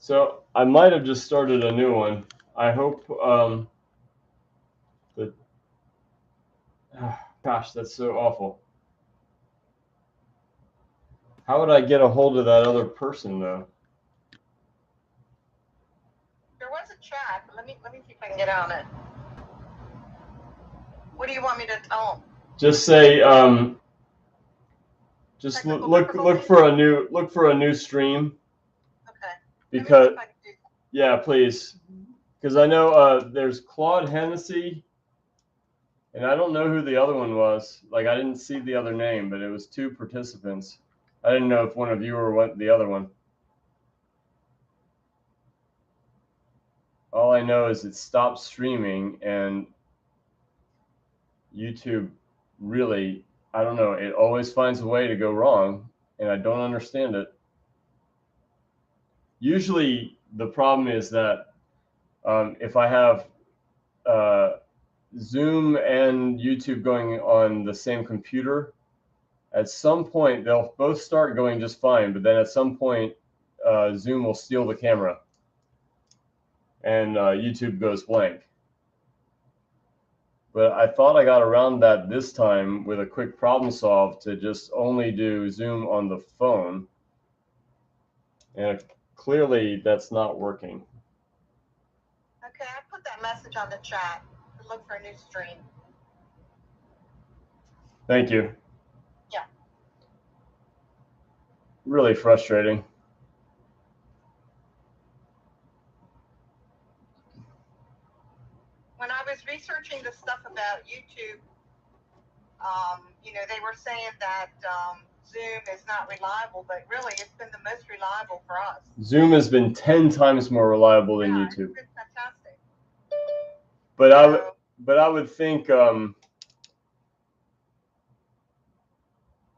So I might have just started a new one. I hope that. Gosh, that's so awful. How would I get a hold of that other person though? There was a chat. Let me see if I can get on it. What do you want me to tell them? Just say just look for a new stream. Okay. Because yeah, please. Because I know there's Claude Hennessy, and I don't know who the other one was. Like I didn't see the other name, but it was 2 participants. I didn't know if one of you or what the other one. All I know is it stopped streaming, and YouTube really, I don't know, it always finds a way to go wrong, and I don't understand it. Usually the problem is that if I have Zoom and YouTube going on the same computer, at some point they'll both start going just fine, but then at some point Zoom will steal the camera and YouTube goes blank. But I thought I got around that this time with a quick problem solve to just only do Zoom on the phone, and clearly that's not working. Okay, I put that message on the chat to look for a new stream. Thank you. Yeah. Really frustrating. When I was researching the stuff about YouTube, you know, they were saying that Zoom is not reliable, but really it's been the most reliable for us. Zoom has been 10 times more reliable than YouTube. It's been fantastic. But I would think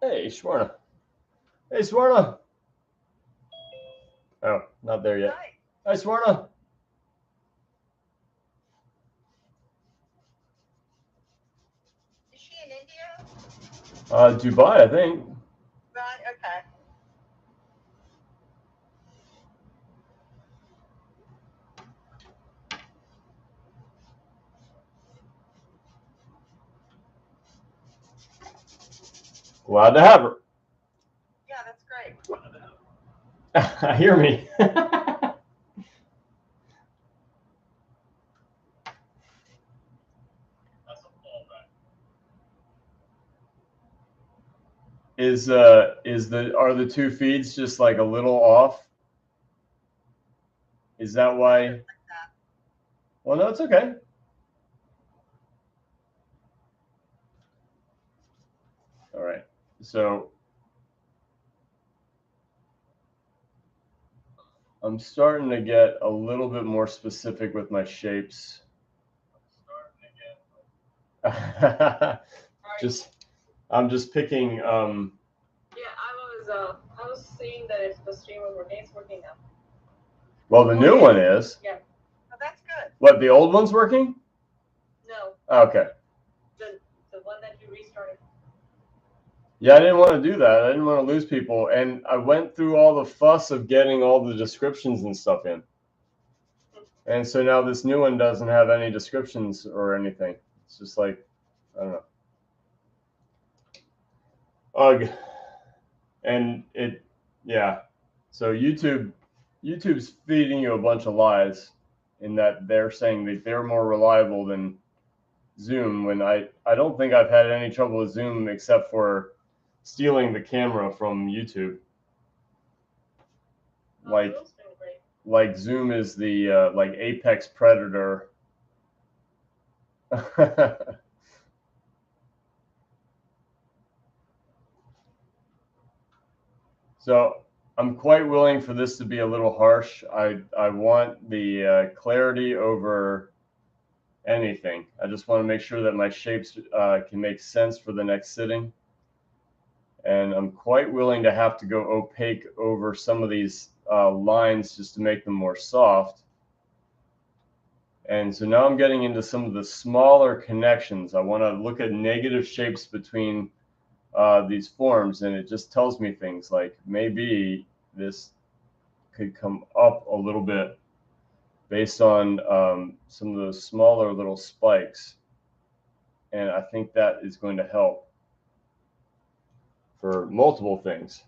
hey Swarna. Hey Swarna. Oh, not there yet. Hi Swarna. Is she in India? Dubai, I think. Right, okay. Glad to have her. Yeah, that's great. I hear me. Are the 2 feeds just like a little off? Is that why? Well, no, it's okay. All right. So I'm starting to get a little bit more specific with my shapes. I'm just picking. Yeah, I was seeing that if the stream was working, it's working now. Well, the new one is. Yeah. Oh, that's good. What, the old one's working? No. Okay. The one that you restarted. Yeah, I didn't want to do that. I didn't want to lose people, and I went through all the fuss of getting all the descriptions and stuff in. And so now this new one doesn't have any descriptions or anything. It's just like, I don't know. Ugh. And it, yeah. So YouTube's feeding you a bunch of lies in that they're saying that they're more reliable than Zoom, when I don't think I've had any trouble with Zoom except for stealing the camera from YouTube. Like Zoom is the like apex predator. So I'm quite willing for this to be a little harsh. I want the clarity over anything. I just want to make sure that my shapes can make sense for the next sitting. And I'm quite willing to have to go opaque over some of these lines just to make them more soft. And so now I'm getting into some of the smaller connections. I want to look at negative shapes between these forms, and it just tells me things like maybe this could come up a little bit based on some of those smaller little spikes. And I think that is going to help for multiple things,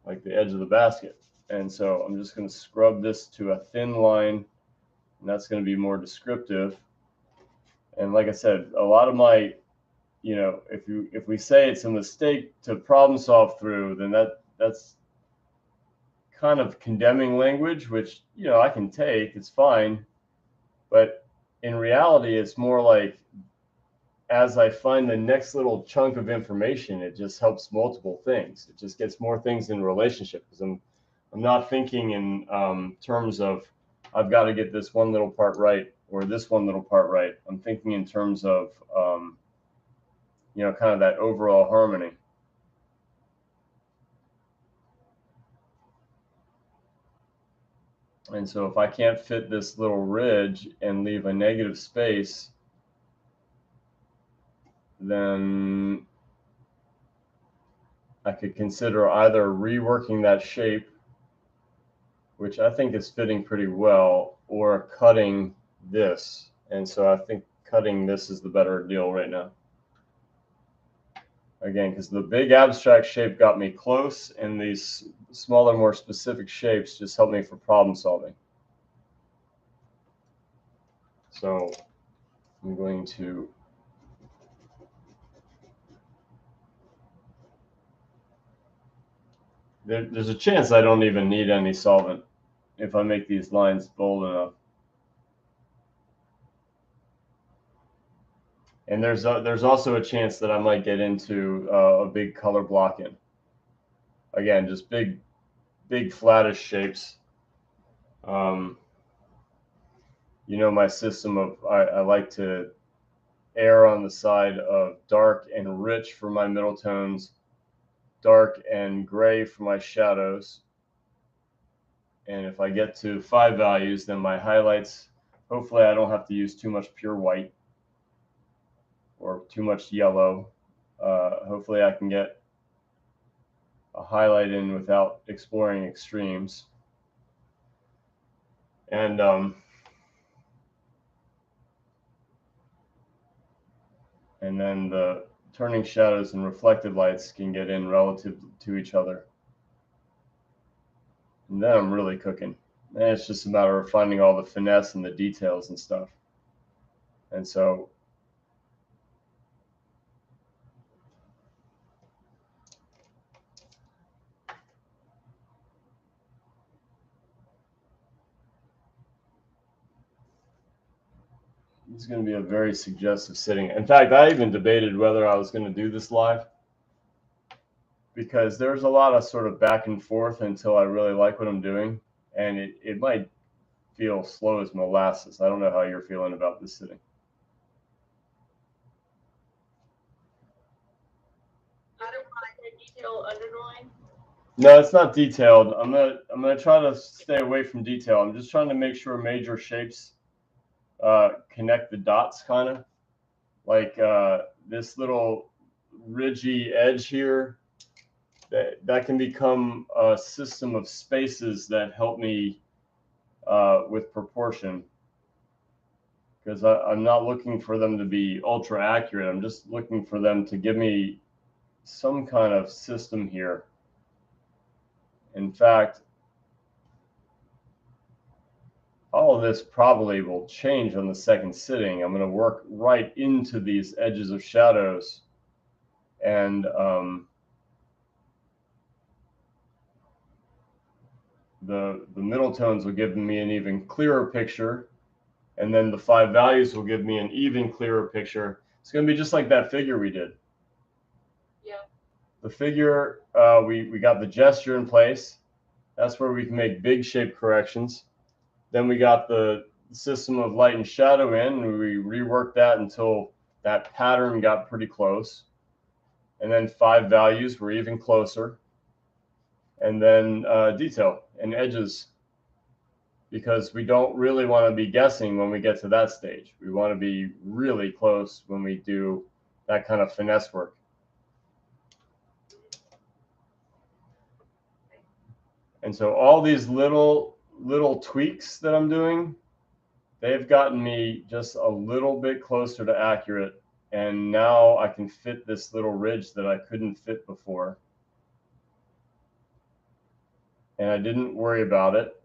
like the edge of the basket. And so I'm just going to scrub this to a thin line, and that's going to be more descriptive. And like I said, a lot of my, you know, if we say it's a mistake to problem solve through, then that's kind of condemning language, which, you know, I can take, it's fine. But in reality, it's more like, as I find the next little chunk of information, it just helps multiple things. It just gets more things in relationship, because I'm not thinking in terms of I've got to get this one little part right or this one little part right. I'm thinking in terms of you know, kind of that overall harmony. And so if I can't fit this little ridge and leave a negative space, then I could consider either reworking that shape, which I think is fitting pretty well, or cutting this. And so I think cutting this is the better deal right now. Again, because the big abstract shape got me close, and these smaller, more specific shapes just help me for problem solving. So I'm going to there's a chance I don't even need any solvent if I make these lines bold enough. And there's also a chance that I might get into a big color block in. Again, just big flattish shapes. You know, my system of I like to err on the side of dark and rich for my middle tones, dark and gray for my shadows. And if I get to 5 values, then my highlights, hopefully I don't have to use too much pure white or too much yellow. Hopefully I can get a highlight in without exploring extremes. And then the turning shadows and reflected lights can get in relative to each other. And then I'm really cooking. And it's just a matter of finding all the finesse and the details and stuff. And so this is going to be a very suggestive sitting. In fact, I even debated whether I was going to do this live, because there's a lot of sort of back and forth until I really like what I'm doing. And it might feel slow as molasses. I don't know how you're feeling about this sitting. I don't want a detail underdrawing. No, it's not detailed. I'm gonna try to stay away from detail. I'm just trying to make sure major shapes connect the dots, kind of like this little ridgy edge here. That can become a system of spaces that help me with proportion, because I'm not looking for them to be ultra accurate. I'm just looking for them to give me some kind of system here. In fact, all of this probably will change on the second sitting. I'm going to work right into these edges of shadows, and the middle tones will give me an even clearer picture, and then the 5 values will give me an even clearer picture. It's going to be just like that figure we did. Yeah. The figure, we got the gesture in place. That's where we can make big shape corrections. Then we got the system of light and shadow in, and we reworked that until that pattern got pretty close. And then 5 values were even closer. And then detail and edges, because we don't really want to be guessing when we get to that stage. We want to be really close when we do that kind of finesse work. And so all these little little tweaks that I'm doing, they've gotten me just a little bit closer to accurate. And now I can fit this little ridge that I couldn't fit before. And I didn't worry about it.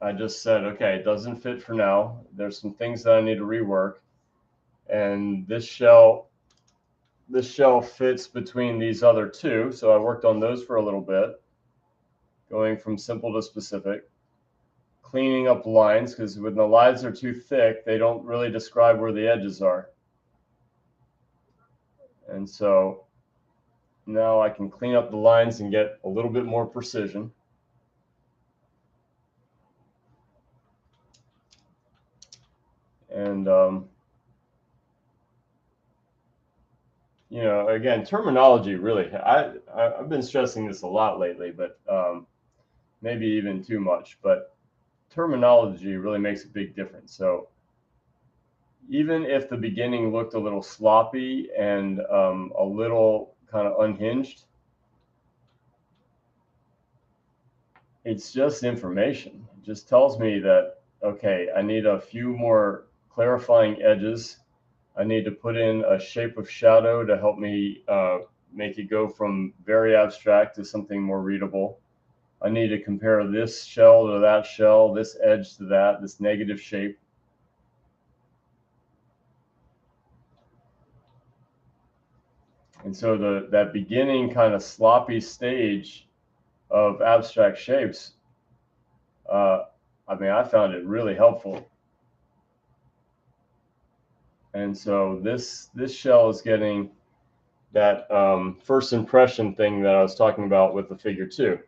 I just said, okay, it doesn't fit for now. There's some things that I need to rework. And this shell fits between these other two. So I worked on those for a little bit, going from simple to specific, cleaning up lines, because when the lines are too thick, they don't really describe where the edges are. And so now I can clean up the lines and get a little bit more precision. And, you know, again, terminology really, I've been stressing this a lot lately, but maybe even too much, but terminology really makes a big difference. So even if the beginning looked a little sloppy and a little kind of unhinged, it's just information. It just tells me that, okay, I need a few more clarifying edges. I need to put in a shape of shadow to help me make it go from very abstract to something more readable. I need to compare this shell to that shell, this edge to that, this negative shape. And so that beginning kind of sloppy stage of abstract shapes, I mean, I found it really helpful. And so this shell is getting that first impression thing that I was talking about with the figure 2.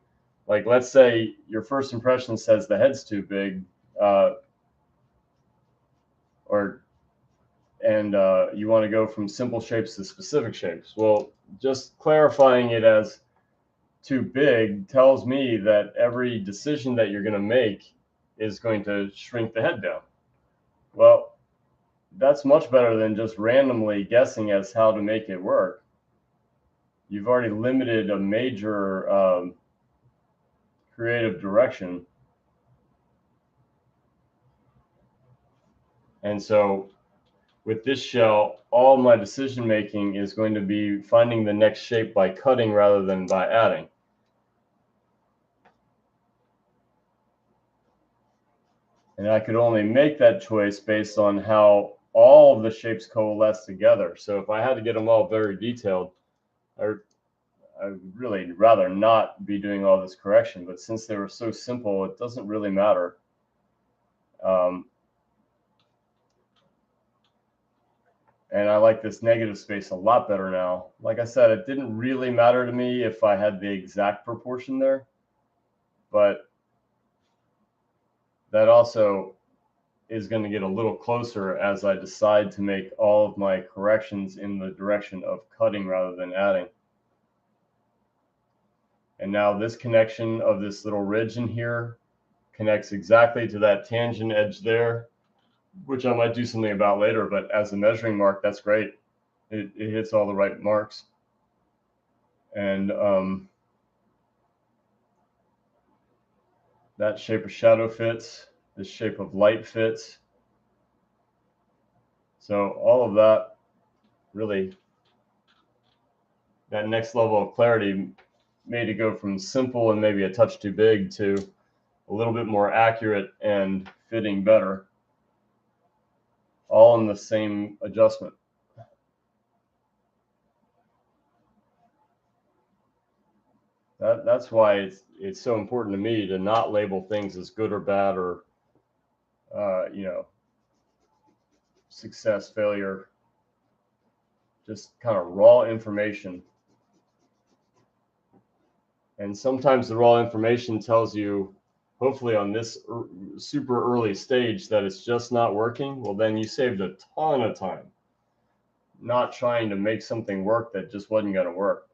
Like, let's say your first impression says the head's too big, and you want to go from simple shapes to specific shapes. Well, just clarifying it as too big tells me that every decision that you're going to make is going to shrink the head down. Well, that's much better than just randomly guessing as how to make it work. You've already limited a major creative direction. And so with this shell, all my decision making is going to be finding the next shape by cutting rather than by adding. And I could only make that choice based on how all of the shapes coalesce together. So if I had to get them all very detailed, I'd really rather not be doing all this correction. But since they were so simple, it doesn't really matter. And I like this negative space a lot better now. Like I said, it didn't really matter to me if I had the exact proportion there, but that also is going to get a little closer as I decide to make all of my corrections in the direction of cutting rather than adding. And now this connection of this little ridge in here connects exactly to that tangent edge there, which I might do something about later, but as a measuring mark, that's great. It hits all the right marks. And that shape of shadow fits, this shape of light fits. So all of that, really, that next level of clarity made it go from simple and maybe a touch too big to a little bit more accurate and fitting better, all in the same adjustment. That's why it's so important to me to not label things as good or bad or you know, success, failure, just kind of raw information. And sometimes the raw information tells you, hopefully on this super early stage, that it's just not working. Well, then you saved a ton of time not trying to make something work that just wasn't going to work.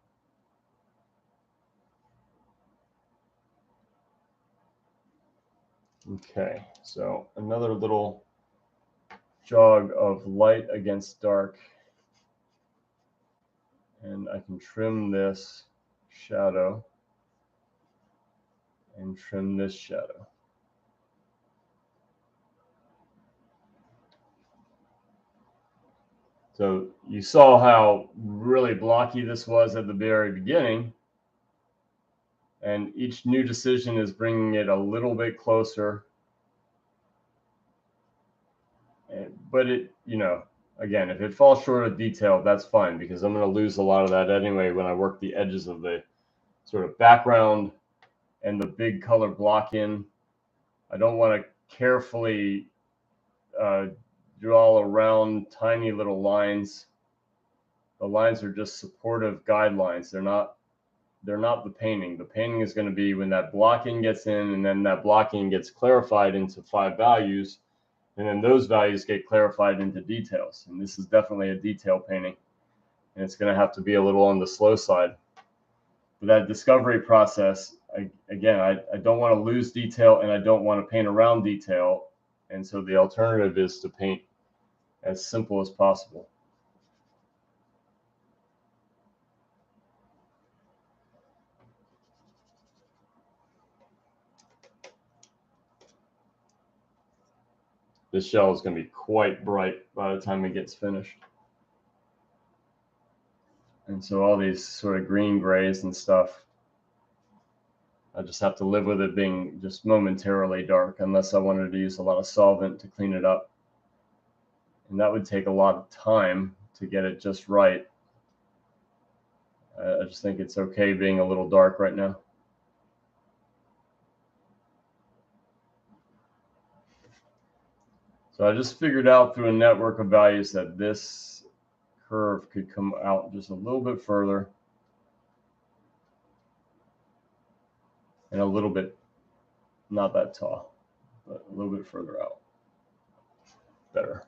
Okay, so another little jog of light against dark. And I can trim this shadow and trim this shadow. So you saw how really blocky this was at the very beginning. And each new decision is bringing it a little bit closer. But it, you know, again, if it falls short of detail, that's fine, because I'm going to lose a lot of that anyway when I work the edges of the sort of background and the big color block in. I don't want to carefully draw around tiny little lines. The lines are just supportive guidelines. They're not the painting. The painting is going to be when that blocking gets in, and then that blocking gets clarified into 5 values, and then those values get clarified into details. And this is definitely a detail painting, and it's going to have to be a little on the slow side. But that discovery process, I don't want to lose detail, and I don't want to paint around detail. And so the alternative is to paint as simple as possible. This shell is going to be quite bright by the time it gets finished. And so all these sort of green grays and stuff, I just have to live with it being just momentarily dark, unless I wanted to use a lot of solvent to clean it up. And that would take a lot of time to get it just right. I just think it's okay being a little dark right now. So I just figured out through a network of values that this curve could come out just a little bit further and a little bit, not that tall, but a little bit further out. Better.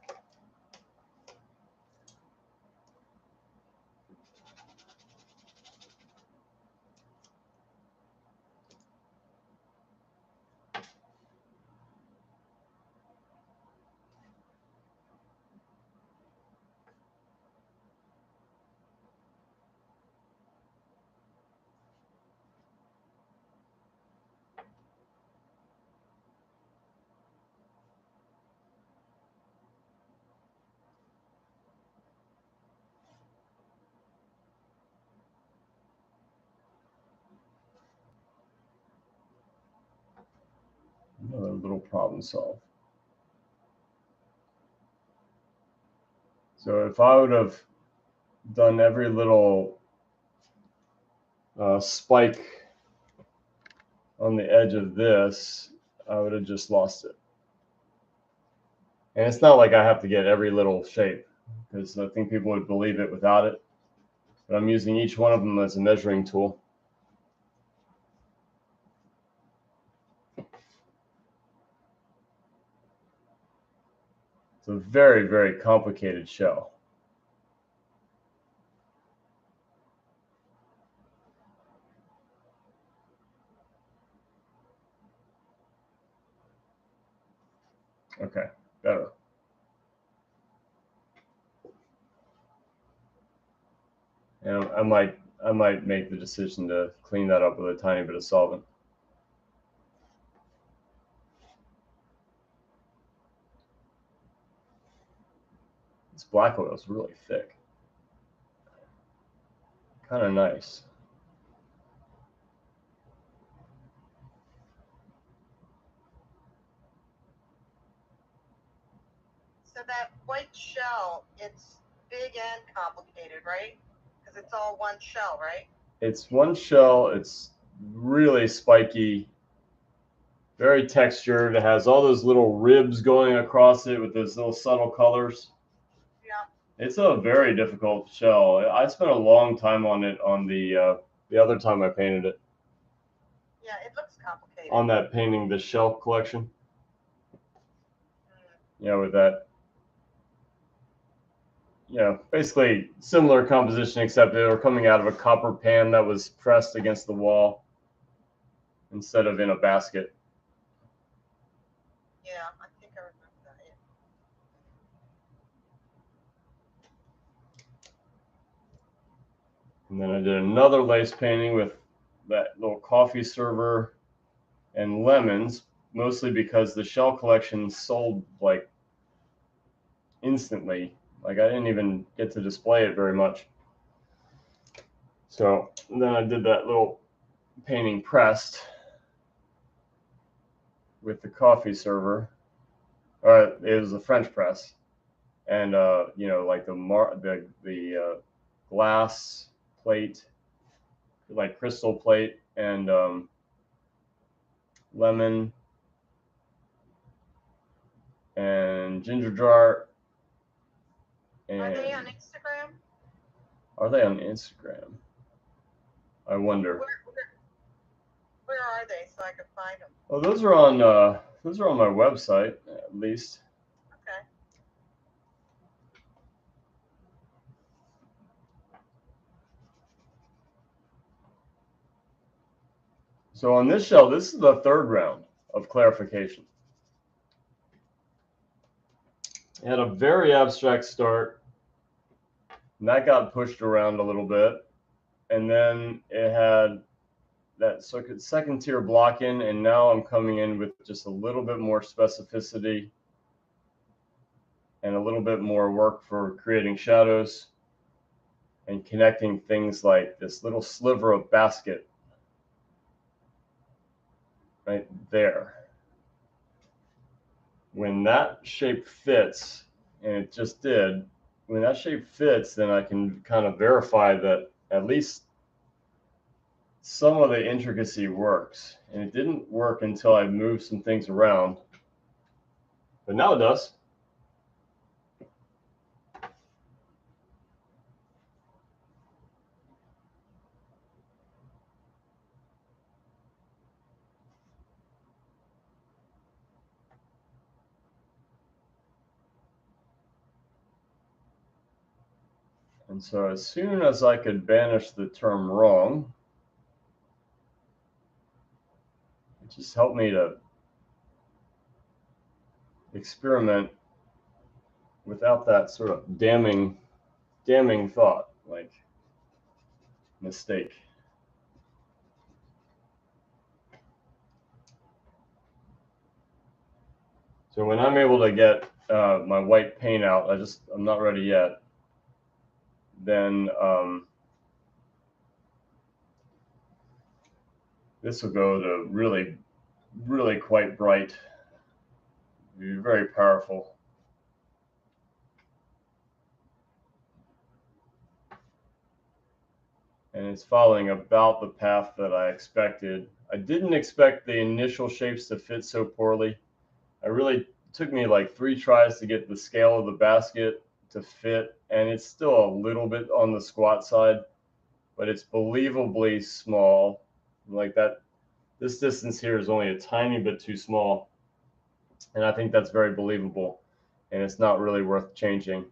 Another little problem solved. So if I would have done every little spike on the edge of this, I would have just lost it. And it's not like I have to get every little shape, because I think people would believe it without it. But I'm using each one of them as a measuring tool. It's a very, very complicated shell. Okay, better. And I might make the decision to clean that up with a tiny bit of solvent. This black oil is really thick. Kind of nice. So that white shell, it's big and complicated, right? Because it's all one shell, right? It's one shell. It's really spiky, very textured. It has all those little ribs going across it with those little subtle colors. Yeah. It's a very difficult shell. I spent a long time on it on the other time I painted it. Yeah, it looks complicated. On that painting, the shell collection. Yeah, with that. Yeah, basically similar composition, except they were coming out of a copper pan that was pressed against the wall instead of in a basket. Yeah, I think I remember that. Yeah. And then I did another lace painting with that little coffee server and lemons, mostly because the shell collection sold like instantly. Like I didn't even get to display it very much. So then I did that little painting pressed with the coffee server. It was a French press, and you know, like the glass plate, like crystal plate, and lemon and ginger jar. And are they on Instagram? Are they on Instagram? I wonder. Where are they so I can find them? Oh, those are on my website at least. Okay. So on this shell, this is the third round of clarification. It had a very abstract start, and that got pushed around a little bit, and then it had that second tier block in, and now I'm coming in with just a little bit more specificity and a little bit more work for creating shadows and connecting things like this little sliver of basket right there. When that shape fits, and it just did, when that shape fits, then I can kind of verify that at least some of the intricacy works. And it didn't work until I moved some things around, but now it does. And so as soon as I could banish the term wrong, it just helped me to experiment without that sort of damning thought, like mistake. So when I'm able to get my white paint out, I'm not ready yet, then this will go to really, really quite bright. Be very powerful. And it's following about the path that I expected. I didn't expect the initial shapes to fit so poorly. It took me like 3 tries to get the scale of the basket to fit, and it's still a little bit on the squat side, but it's believably small. Like that, this distance here is only a tiny bit too small, and I think that's very believable, and it's not really worth changing.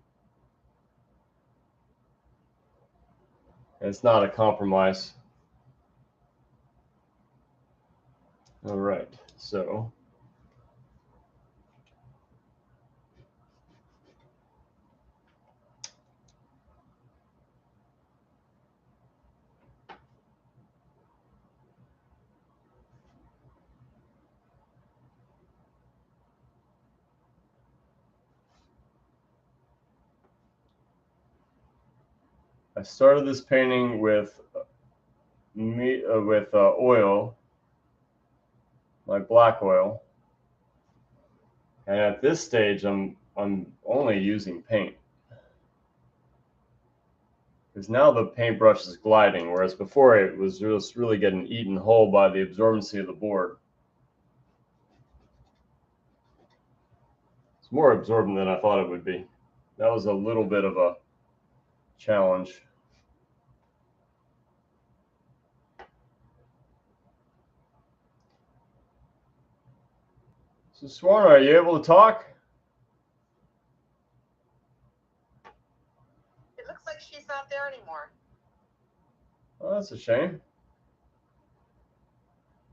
And it's not a compromise. All right, so I started this painting with oil, my black oil, and at this stage I'm only using paint, because now the paintbrush is gliding, whereas before it was just really getting eaten whole by the absorbency of the board. It's more absorbent than I thought it would be. That was a little bit of a challenge. So Swarna, are you able to talk? It looks like she's not there anymore. Oh, that's a shame.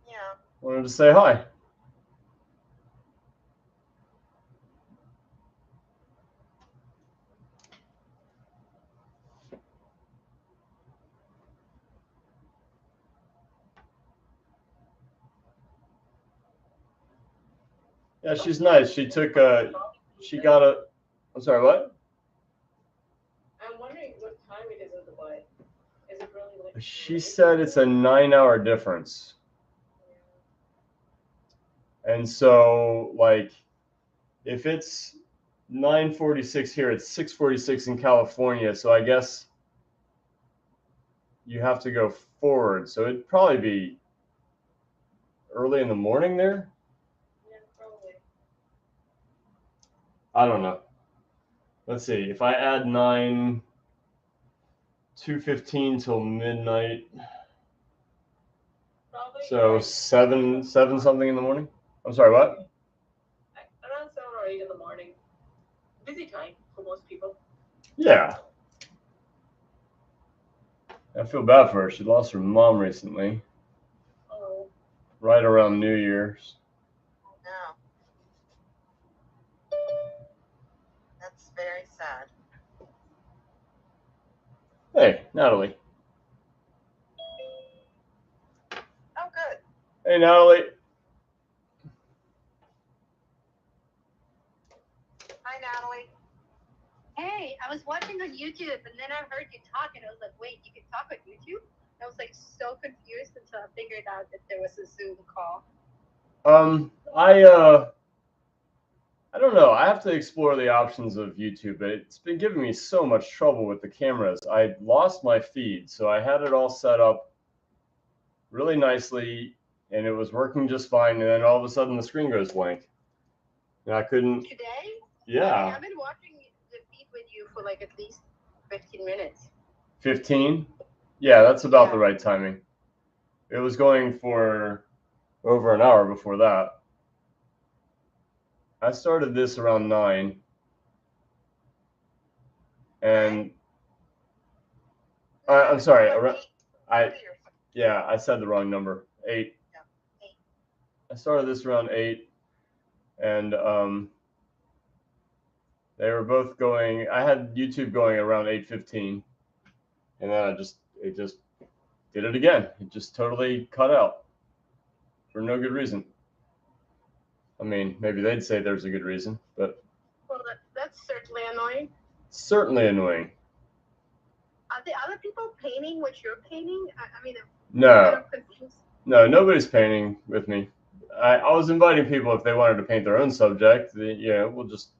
Yeah. Wanted to say hi. Yeah, she's nice. She got a, I'm sorry, what? She said it's a 9-hour difference. And so, like, if it's 9:46 here, it's 6:46 in California. So I guess you have to go forward. So it'd probably be early in the morning there. Yeah, probably. I don't know. Let's see. If I add 2:15 till midnight. Probably. So like, 7 something in the morning. I'm sorry, what? around 7 or 8 in the morning. Busy time for most people. Yeah. I feel bad for her. She lost her mom recently, Oh. right around New Year's. No. That's very sad. Hey, Natalie. Oh, good. Hey, Natalie. Hi, Natalie. Hey, I was watching on YouTube and then I heard you talk and I was like, wait, you can talk on YouTube? I was like so confused until I figured out that there was a Zoom call. I don't know. I have to explore the options of YouTube, but it's been giving me so much trouble with the cameras. I lost my feed, so I had it all set up really nicely, and it was working just fine. And then all of a sudden, the screen goes blank, and I couldn't. Today? Yeah. I've been watching the feed with you for like at least 15 minutes. 15? Yeah, that's about Yeah. the right timing. It was going for over an hour before that. I started this around 9, and I'm sorry. Yeah, I said the wrong number. 8. Yeah, 8. I started this around 8, and they were both going. I had YouTube going around 8:15, and then it just did it again. It just totally cut out for no good reason. I mean, maybe they'd say there's a good reason, but Well, that's certainly annoying. certainly annoying. Are the other people painting what you're painting? I mean, I'm No, kind of confused. no, nobody's painting with me. I was inviting people if they wanted to paint their own subject. We'll just.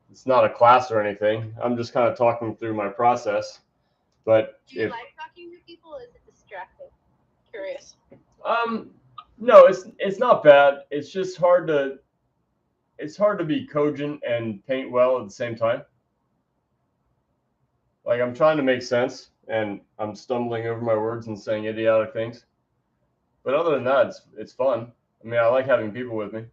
It's not a class or anything. I'm just kind of talking through my process. But Do you like talking to people or is it distracting? Curious. No, it's not bad. It's just hard to be cogent and paint well at the same time. Like I'm trying to make sense and I'm stumbling over my words and saying idiotic things. But other than that, it's fun. I mean, I like having people with me.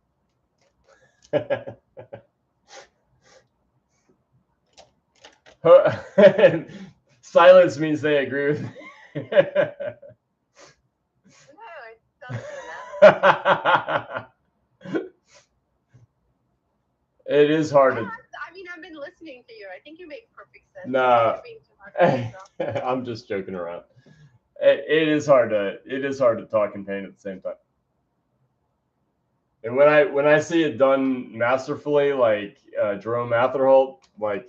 Silence means they agree with me. No, it doesn't mean that. It is hard to. I mean, I've been listening to you. I think you make perfect sense. Nah. You're being too hard for yourself. I'm just joking around. It is hard to talk and paint at the same time. And when I see it done masterfully, like Jerome Atherholt, like,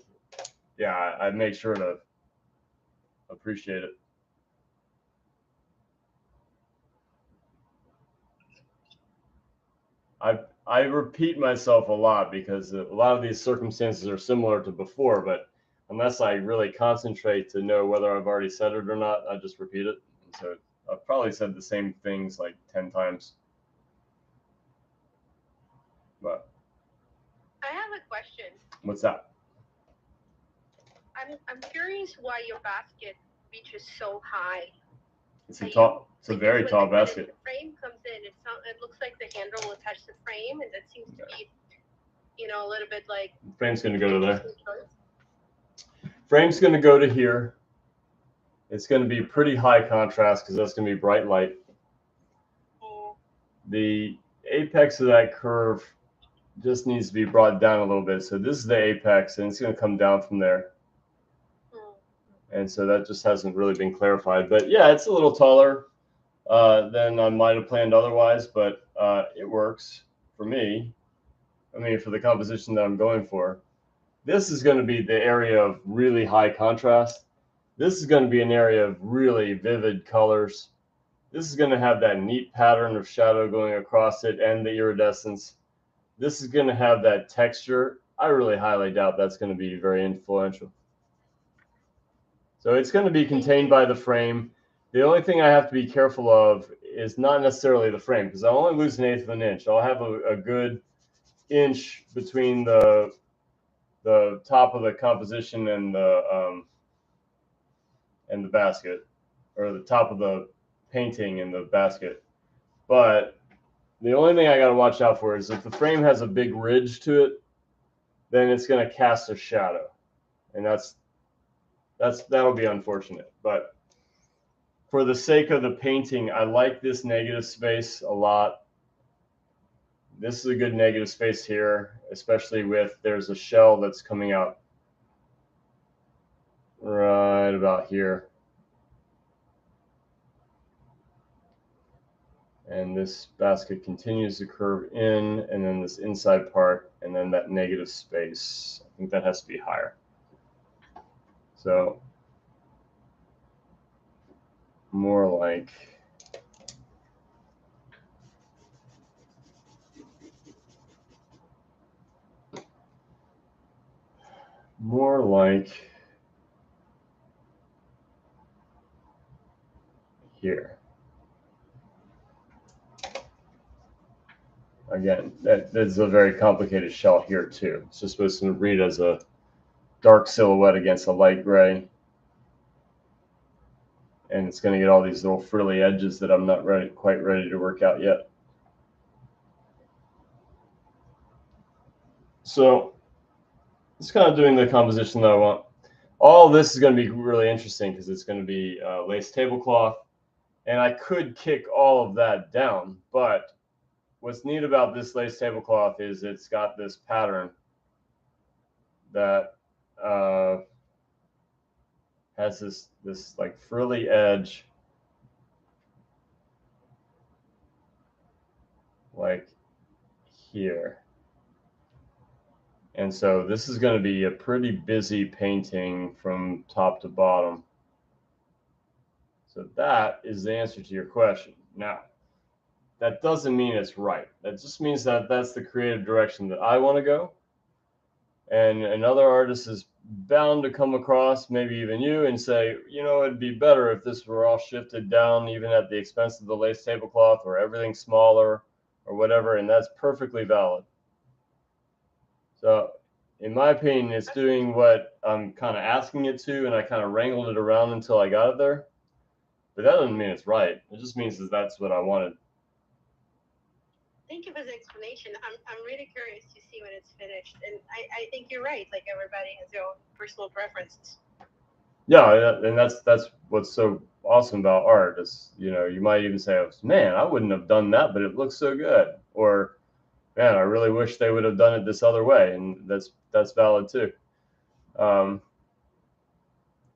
yeah, I make sure to appreciate it. I repeat myself a lot because a lot of these circumstances are similar to before, but unless I really concentrate to know whether I've already said it or not, I just repeat it. And so I've probably said the same things like 10 times. But I have a question. what's that? I'm curious why your basket reaches so high. It's a very tall basket. The frame comes in, it looks like the handle will touch the frame, and that seems to be, a little bit like. The frame's going to go to there. Frame's going to go to here. It's going to be pretty high contrast because that's going to be bright light. The apex of that curve just needs to be brought down a little bit. So this is the apex, and it's going to come down from there. And so that just hasn't really been clarified. But yeah, it's a little taller than I might have planned otherwise, but it works for me. I mean, for the composition that I'm going for. This is going to be the area of really high contrast. This is going to be an area of really vivid colors. This is going to have that neat pattern of shadow going across it and the iridescence. This is going to have that texture. I really highly doubt that's going to be very influential. So it's going to be contained by the frame. The only thing I have to be careful of is not necessarily the frame, because I'll only lose 1/8 of an inch. I'll have a good inch between the top of the composition and the basket, or the top of the painting and the basket. But the only thing I got to watch out for is if the frame has a big ridge to it, then it's going to cast a shadow, and that'll be unfortunate. But for the sake of the painting, I like this negative space a lot. This is a good negative space here, especially with there's a shell that's coming out right about here. And this basket continues to curve in, and then this inside part, and then that negative space. I think that has to be higher. So more like here. Again, that's a very complicated shell here too. It's just supposed to read as a dark silhouette against a light gray. And it's going to get all these little frilly edges that I'm not quite ready to work out yet. So it's kind of doing the composition that I want. All this is going to be really interesting because it's going to be lace tablecloth. And I could kick all of that down, but what's neat about this lace tablecloth is it's got this pattern that has this like frilly edge, like here. And so this is going to be a pretty busy painting from top to bottom. So that is the answer to your question. Now, that doesn't mean it's right. That just means that that's the creative direction that I want to go. And another artist is bound to come across, maybe even you, and say, you know, it'd be better if this were all shifted down, even at the expense of the lace tablecloth, or everything smaller, or whatever. And that's perfectly valid. So in my opinion, it's doing what I'm kind of asking it to, and I kind of wrangled it around until I got it there. But that doesn't mean it's right. It just means that that's what I wanted. Thank you for the explanation. I'm really curious to see when it's finished. And I think you're right. Like, everybody has their own personal preferences. Yeah, and that's what's so awesome about art is, you know, you might even say, man, I wouldn't have done that, but it looks so good. Or, man, I really wish they would have done it this other way. And that's valid too.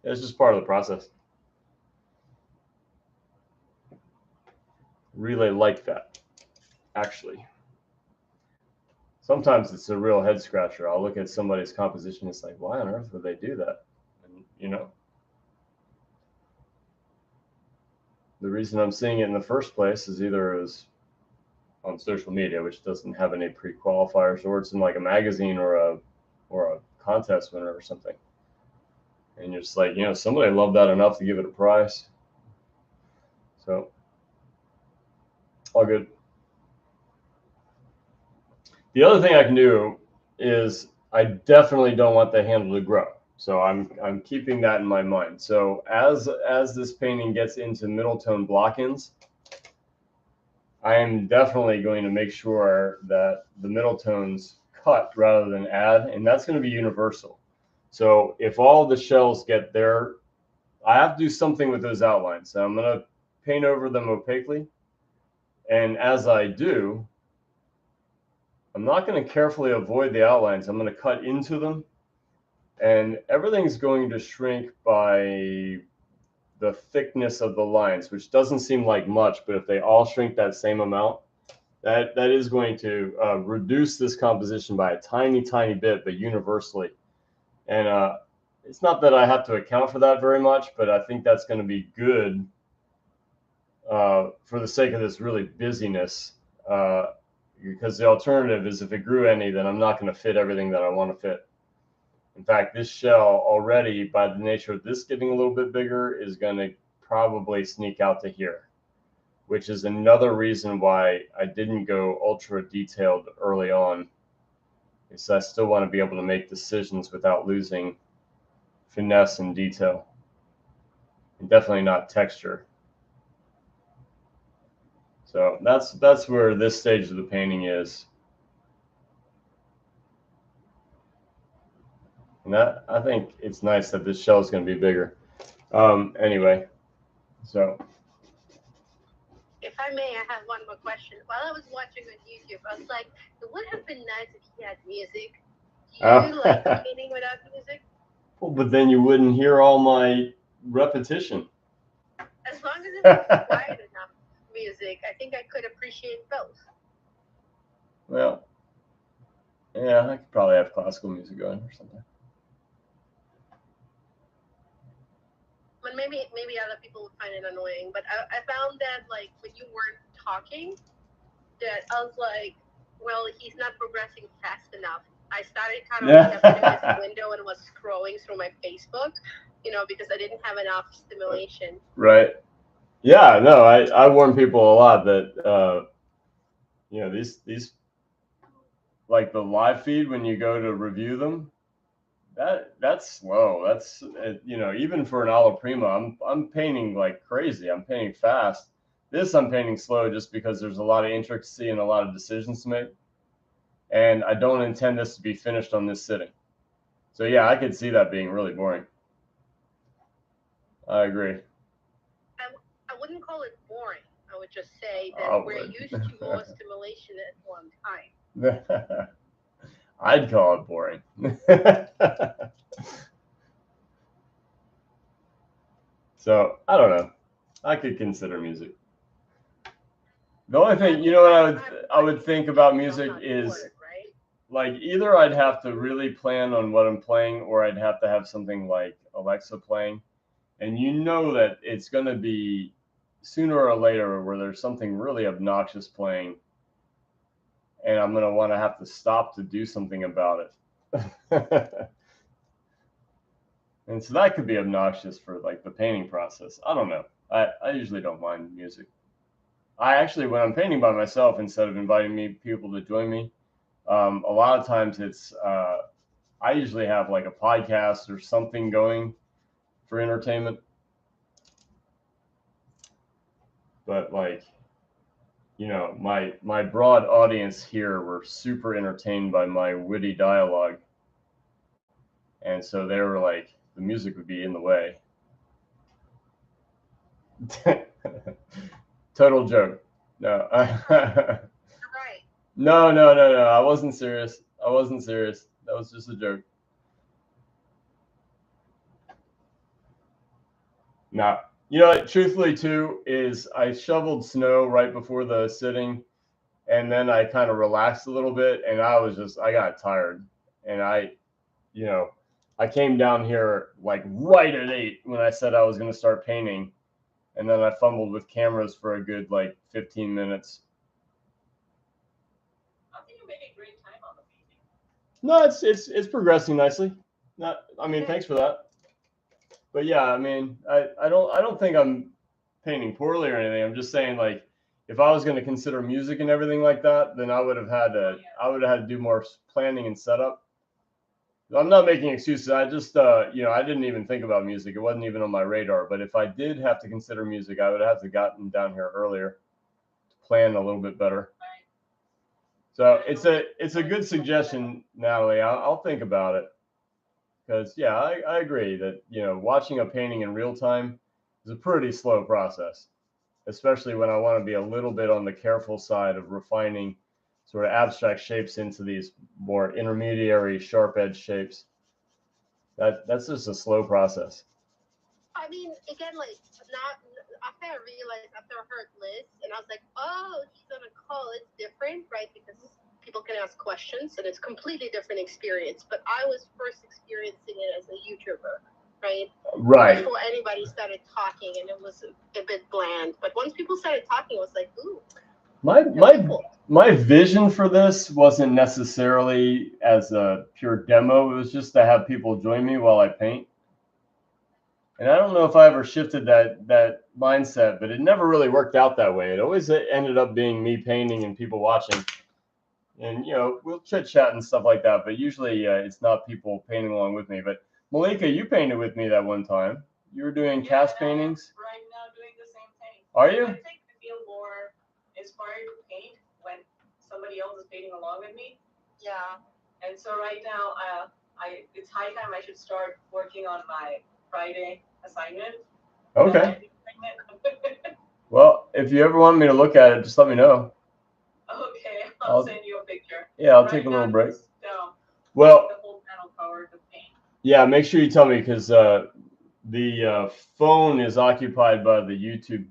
It's just part of the process. Really like that, actually. Sometimes it's a real head scratcher. I'll look at somebody's composition. It's like, why on earth would they do that? And, you know, the reason I'm seeing it in the first place is either it was on social media, which doesn't have any pre-qualifiers, or it's in like a magazine or a contest winner or something. And you're just like, you know, somebody loved that enough to give it a prize. So, all good. The other thing I can do is I definitely don't want the handle to grow. So I'm keeping that in my mind. So as this painting gets into middle tone block-ins, I am definitely going to make sure that the middle tones cut rather than add, and that's going to be universal. So if all the shells get there, I have to do something with those outlines. So I'm going to paint over them opaquely. And as I do, I'm not going to carefully avoid the outlines. I'm going to cut into them. And everything's going to shrink by the thickness of the lines, which doesn't seem like much, but if they all shrink that same amount, that is going to reduce this composition by a tiny, tiny bit, but universally. And it's not that I have to account for that very much, but I think that's going to be good for the sake of this really busyness. Because the alternative is if it grew any, then I'm not going to fit everything that I want to fit. In fact, this shell already, by the nature of this getting a little bit bigger, is going to probably sneak out to here, which is another reason why I didn't go ultra detailed early on. Is I still want to be able to make decisions without losing finesse and detail, and definitely not texture. So that's where this stage of the painting is. And that, I think it's nice that this shell is going to be bigger. Anyway, so. If I may, I have one more question. While I was watching on YouTube, I was like, it would have been nice if he had music. Do you like painting without music? Well, but then you wouldn't hear all my repetition. As long as it was quiet enough music, I think I could appreciate both. Well, yeah, I could probably have classical music going or something. But maybe other people would find it annoying. But I found that like when you weren't talking, that I was like, well, he's not progressing fast enough. I started kind of looking up in this window and was scrolling through my Facebook, you know, because I didn't have enough stimulation. Right. Yeah, no, I warn people a lot that you know, these like the live feed when you go to review them, that's slow. That's you know, even for an alla prima, I'm painting like crazy. I'm painting fast. This I'm painting slow just because there's a lot of intricacy and a lot of decisions to make, and I don't intend this to be finished on this sitting. So yeah, I could see that being really boring. I agree. I wouldn't call it boring. I would just say that we're used to more stimulation at one time. I'd call it boring. So I don't know. I could consider music. The only thing, you know, what I would think about music is like either I'd have to really plan on what I'm playing, or I'd have to have something like Alexa playing, and you know that it's going to be sooner or later where there's something really obnoxious playing, and I'm going to want to have to stop to do something about it. And so that could be obnoxious for like the painting process. I don't know. I usually don't mind music. I actually, when I'm painting by myself, instead of inviting people to join me, a lot of times it's I usually have like a podcast or something going for entertainment. But like, you know, my broad audience here were super entertained by my witty dialogue, and so they were like, the music would be in the way. Total joke. No. Right. No. I wasn't serious. That was just a joke. No. You know, truthfully too, is I shoveled snow right before the sitting, and then I kind of relaxed a little bit, and I got tired, and you know, I came down here like right at 8 when I said I was going to start painting, and then I fumbled with cameras for a good like 15 minutes. I think you're making great time on the painting. No, it's progressing nicely. I mean, thanks for that. But yeah, I mean, I don't think I'm painting poorly or anything. I'm just saying, like, if I was going to consider music and everything like that, then I would have had to do more planning and setup. I'm not making excuses. I just you know, I didn't even think about music. It wasn't even on my radar. But if I did have to consider music, I would have to gotten down here earlier to plan a little bit better. So it's a good suggestion, Natalie. I'll think about it. Because yeah, I agree that, you know, watching a painting in real time is a pretty slow process, especially when I want to be a little bit on the careful side of refining sort of abstract shapes into these more intermediary sharp edge shapes. That's just a slow process. I mean, again, like not after I realized, after I heard Liz, and I was like, oh, she's on a call. It's different, right? Because people can ask questions, and it's completely different experience. But I was first experiencing it as a YouTuber, right? Right. Before anybody started talking, and it was a bit bland. But once people started talking, it was like, ooh. My vision for this wasn't necessarily as a pure demo. It was just to have people join me while I paint. And I don't know if I ever shifted that mindset, but it never really worked out that way. It always ended up being me painting and people watching. And, you know, we'll chit chat and stuff like that, but usually it's not people painting along with me. But Malika, you painted with me that one time. You were doing cast paintings. Right now, doing the same thing. Are you? I think I feel more inspired to paint when somebody else is painting along with me. Yeah. And so right now, it's high time I should start working on my Friday assignment. Okay. Well, if you ever want me to look at it, just let me know. Okay, I'll send you a picture. Yeah, I'll take a little break. Well, the whole panel covered with paint. Yeah, make sure you tell me, because the phone is occupied by the YouTube,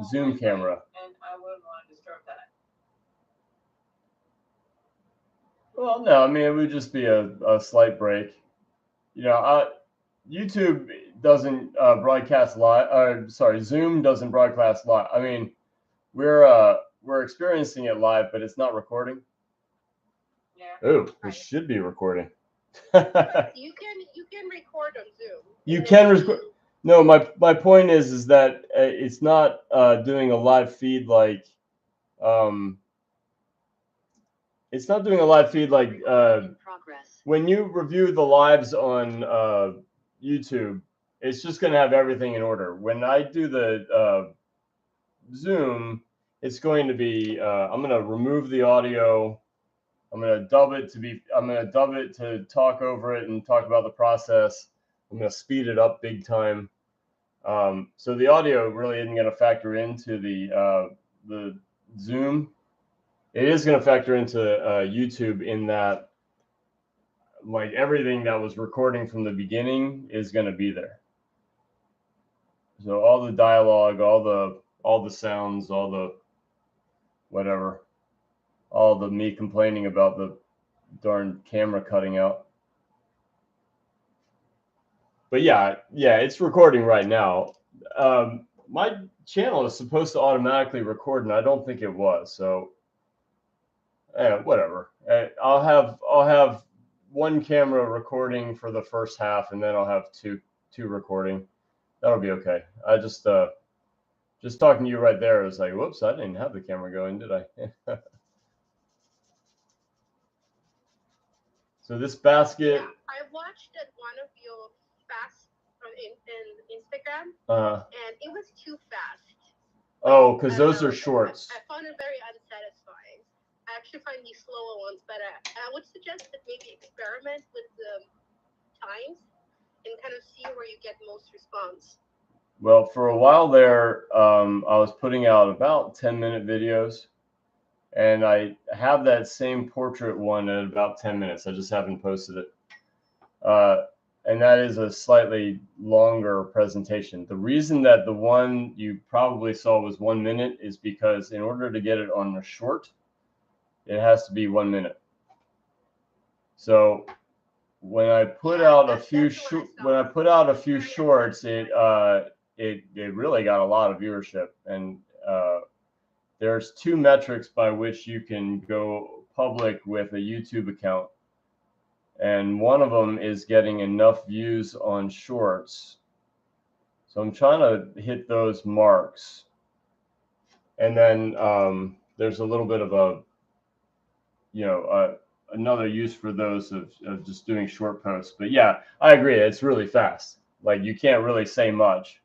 Zoom camera. And I wouldn't want to disturb that. Well, no, I mean, it would just be a slight break. You know, YouTube doesn't broadcast live. Zoom doesn't broadcast live. I mean, we're experiencing it live, but it's not recording. Yeah. Oh, it should be recording. You can record on Zoom. You can record. No, my point is that it's not doing a live feed like it's not doing a live feed like when you review the lives on YouTube. It's just going to have everything in order. When I do the Zoom, it's going to be I'm going to remove the audio. I'm going to dub it to talk over it and talk about the process. I'm going to speed it up big time. So the audio really isn't going to factor into the Zoom. It is going to factor into YouTube in that, like, everything that was recording from the beginning is going to be there. So all the dialogue, all the sounds, all the whatever, all the me complaining about the darn camera cutting out. But yeah, it's recording right now. My channel is supposed to automatically record, and I don't think it was. So, whatever. I'll have one camera recording for the first half, and then I'll have two recording. That'll be okay. I just talking to you right there is like, whoops, I didn't have the camera going, did I? So this basket. Yeah, I watched one of your fast in Instagram, and it was too fast. Oh, because those are shorts. I found it very unsatisfying. I actually find these slower ones better. I would suggest that maybe experiment with the times and kind of see where you get most response. Well, for a while there, I was putting out about 10-minute videos, and I have that same portrait one at about 10 minutes. I just haven't posted it. And that is a slightly longer presentation. The reason that the one you probably saw was 1 minute is because in order to get it on a short, it has to be 1 minute. So when I put out a few shorts, it really got a lot of viewership. And there's two metrics by which you can go public with a YouTube account. And one of them is getting enough views on shorts. So I'm trying to hit those marks. And then there's a little bit of another use for those of just doing short posts. But yeah, I agree. It's really fast. Like, you can't really say much.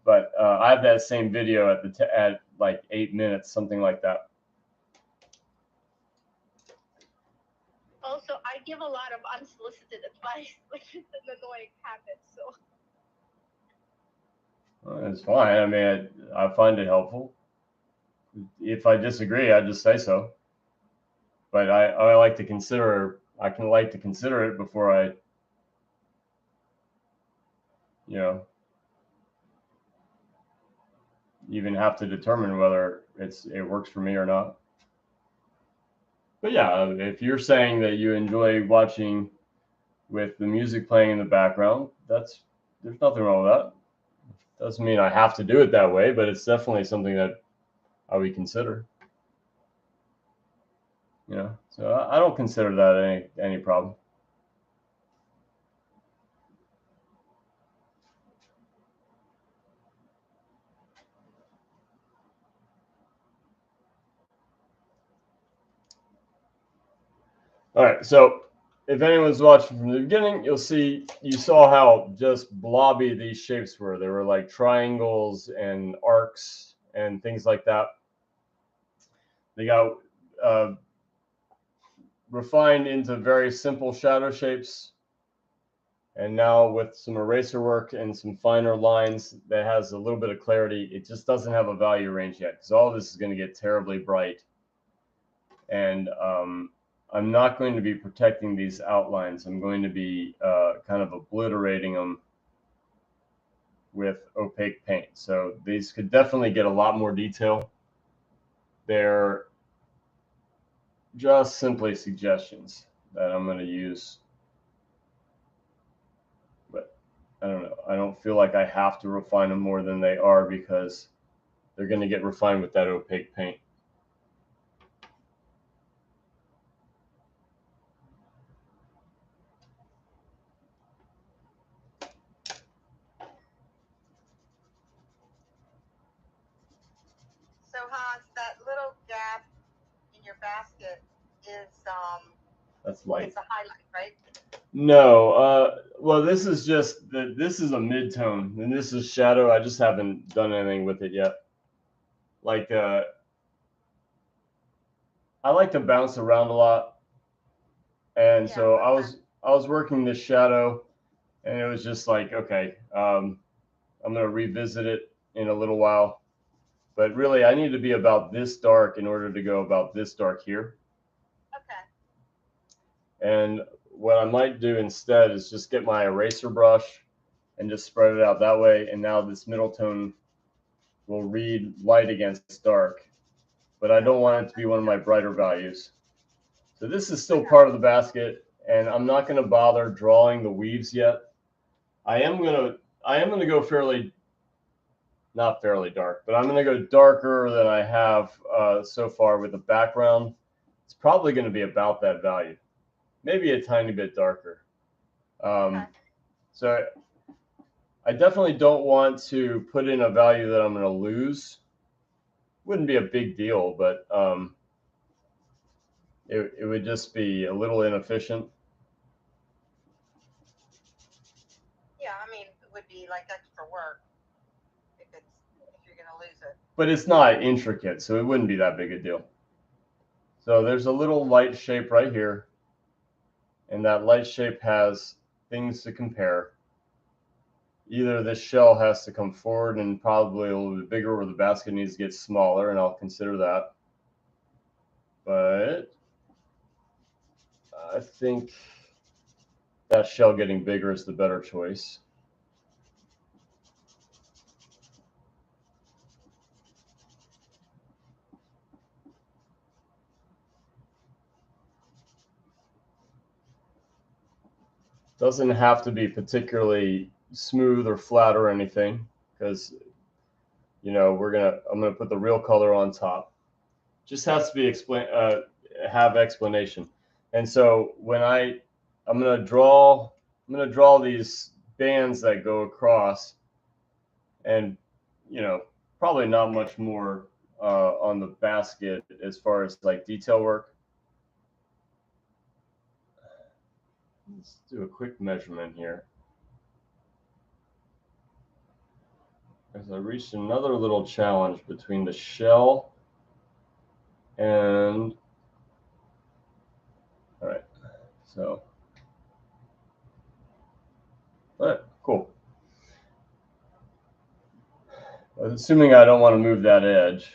But I have that same video at like 8 minutes, something like that. Also, I give a lot of unsolicited advice, which is an annoying habit. So it's fine. I mean, I find it helpful. If I disagree, I just say so. But I like to consider. I can like to consider it before I, even have to determine whether it works for me or not. But yeah, if you're saying that you enjoy watching with the music playing in the background, there's nothing wrong with that. Doesn't mean I have to do it that way, but it's definitely something that I would consider. You know, so I don't consider that any problem. All right, so if anyone's watching from the beginning, you saw how just blobby these shapes were. They were like triangles and arcs and things like that. They got refined into very simple shadow shapes. And now with some eraser work and some finer lines that has a little bit of clarity, it just doesn't have a value range yet, because all this is going to get terribly bright. And I'm not going to be protecting these outlines. I'm going to be kind of obliterating them with opaque paint. So these could definitely get a lot more detail. They're just simply suggestions that I'm going to use. But I don't know. I don't feel like I have to refine them more than they are, because they're going to get refined with that opaque paint. So Hans, that little gap in your basket is That's light. it's a highlight, right? No, well, this is just this is a mid-tone, and this is shadow. I just haven't done anything with it yet. Like, I like to bounce around a lot, and Yeah, so I was working this shadow, and it was just like, okay, I'm gonna revisit it in a little while, but really I need to be about this dark in order to go about this dark here. Okay. And what I might do instead is just get my eraser brush and just spread it out that way. And now this middle tone will read light against dark, but I don't want it to be one of my brighter values. So this is still part of the basket, and I'm not going to bother drawing the weaves yet. I am going to go not fairly dark, but I'm going to go darker than I have so far with the background. It's probably going to be about that value, maybe a tiny bit darker. So I definitely don't want to put in a value that I'm going to lose. Wouldn't be a big deal, but it would just be a little inefficient. Yeah, I mean, it would be like extra work if you're gonna lose it. But it's not intricate, so it wouldn't be that big a deal. So there's a little light shape right here, and that light shape has things to compare. Either this shell has to come forward and probably a little bit bigger, or the basket needs to get smaller, and I'll consider that. But I think that shell getting bigger is the better choice. Doesn't have to be particularly smooth or flat or anything, because I'm gonna put the real color on top. Just has to be have explanation. And so when I'm gonna draw these bands that go across, and probably not much more on the basket as far as like detail work. Let's do a quick measurement here. As I reached another little challenge between the shell and, all right, so, all right, cool. Assuming I don't want to move that edge,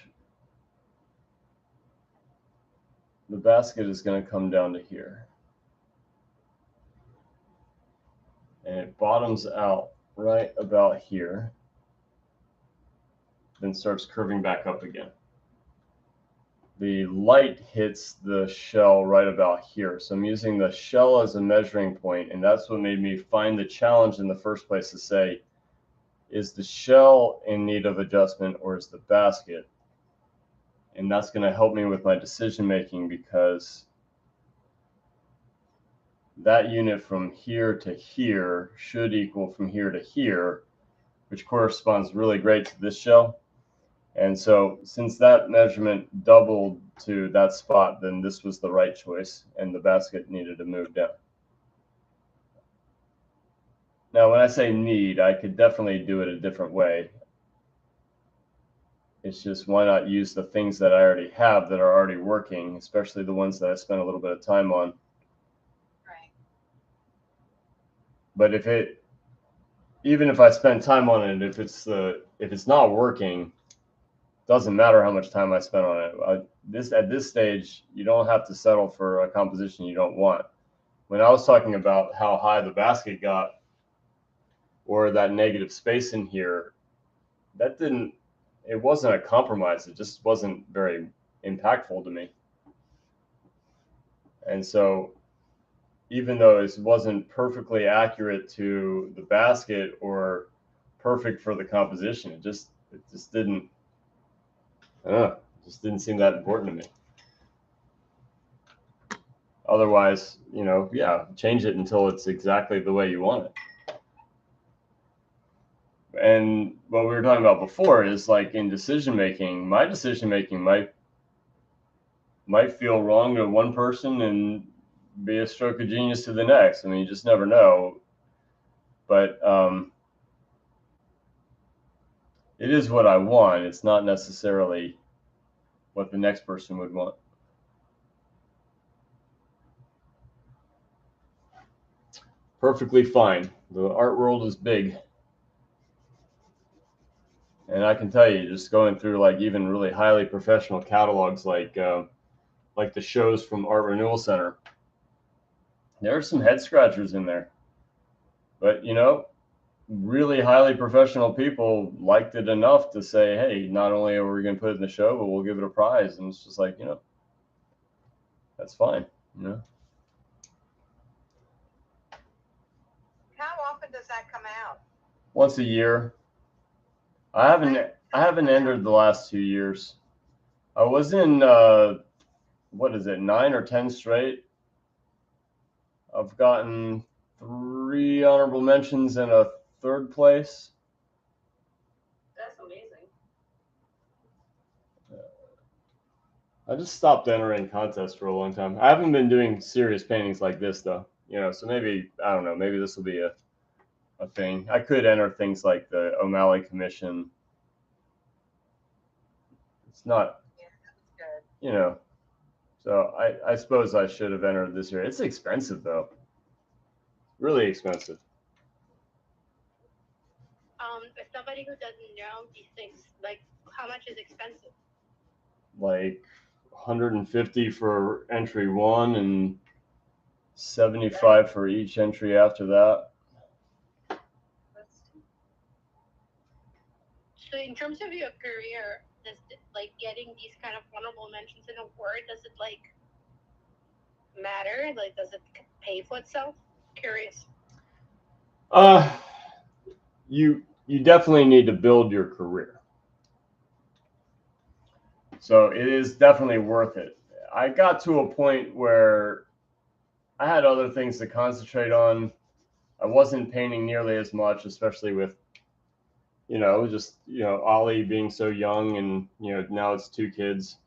the basket is going to come down to here. And it bottoms out right about here, then starts curving back up again. the light hits the shell right about here. So I'm using the shell as a measuring point, and that's what made me find the challenge in the first place to say, is the shell in need of adjustment or is the basket? And that's going to help me with my decision making, because that unit from here to here should equal from here to here, which corresponds really great to this shell. And so since that measurement doubled to that spot, then this was the right choice, and the basket needed to move down. Now, when I say need, I could definitely do it a different way. It's just, why not use the things that I already have that are already working, especially the ones that I spent a little bit of time on. Right. But even if I spend time on it, if it's not working, doesn't matter how much time I spent on it. At this stage, you don't have to settle for a composition you don't want. When I was talking about how high the basket got, or that negative space in here, it wasn't a compromise. It just wasn't very impactful to me. And so even though it wasn't perfectly accurate to the basket or perfect for the composition, it just didn't seem that important to me. Otherwise, yeah, change it until it's exactly the way you want it. And what we were talking about before is, like, in decision making, my decision making might feel wrong to one person and be a stroke of genius to the next. I mean, you just never know. But it is what I want. It's not necessarily what the next person would want. Perfectly fine. The art world is big. And I can tell you, just going through, like, even really highly professional catalogs, like the shows from Art Renewal Center, there are some head scratchers in there. But, really highly professional people liked it enough to say, hey, not only are we going to put it in the show, but we'll give it a prize. And it's just like, that's fine. How often does that come out? Once a year. I haven't entered the last 2 years. I was in 9 or 10 straight. I've gotten 3 honorable mentions and a 3rd place. That's amazing. I just stopped entering contests for a long time. I haven't been doing serious paintings like this, though. So maybe, I don't know, maybe this will be a thing. I could enter things like the O'Malley Commission. It's not, Yeah, that's good. So I suppose I should have entered this year. It's expensive, though. Really expensive. If somebody who doesn't know these things, like, how much is expensive? Like 150 for entry 1 and 75 for each entry after that. So in terms of your career, does getting these kind of honorable mentions and award, does it matter? Like, does it pay for itself? Curious. You definitely need to build your career. So it is definitely worth it. I got to a point where I had other things to concentrate on. I wasn't painting nearly as much, especially with, Ollie being so young, and, now it's 2 kids,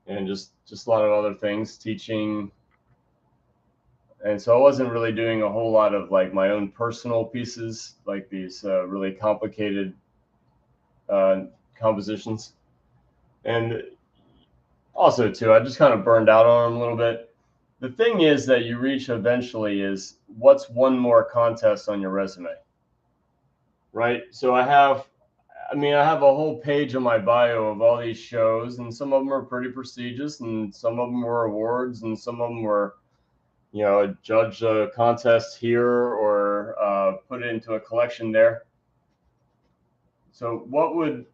and just a lot of other things, teaching. And so I wasn't really doing a whole lot of, like, my own personal pieces, like these really complicated compositions. And also, too, I just kind of burned out on them a little bit. The thing is that you reach eventually is, what's one more contest on your resume, right? So I have a whole page on my bio of all these shows, and some of them are pretty prestigious, and some of them were awards, and some of them were, judge a contest here, or put it into a collection there. So what would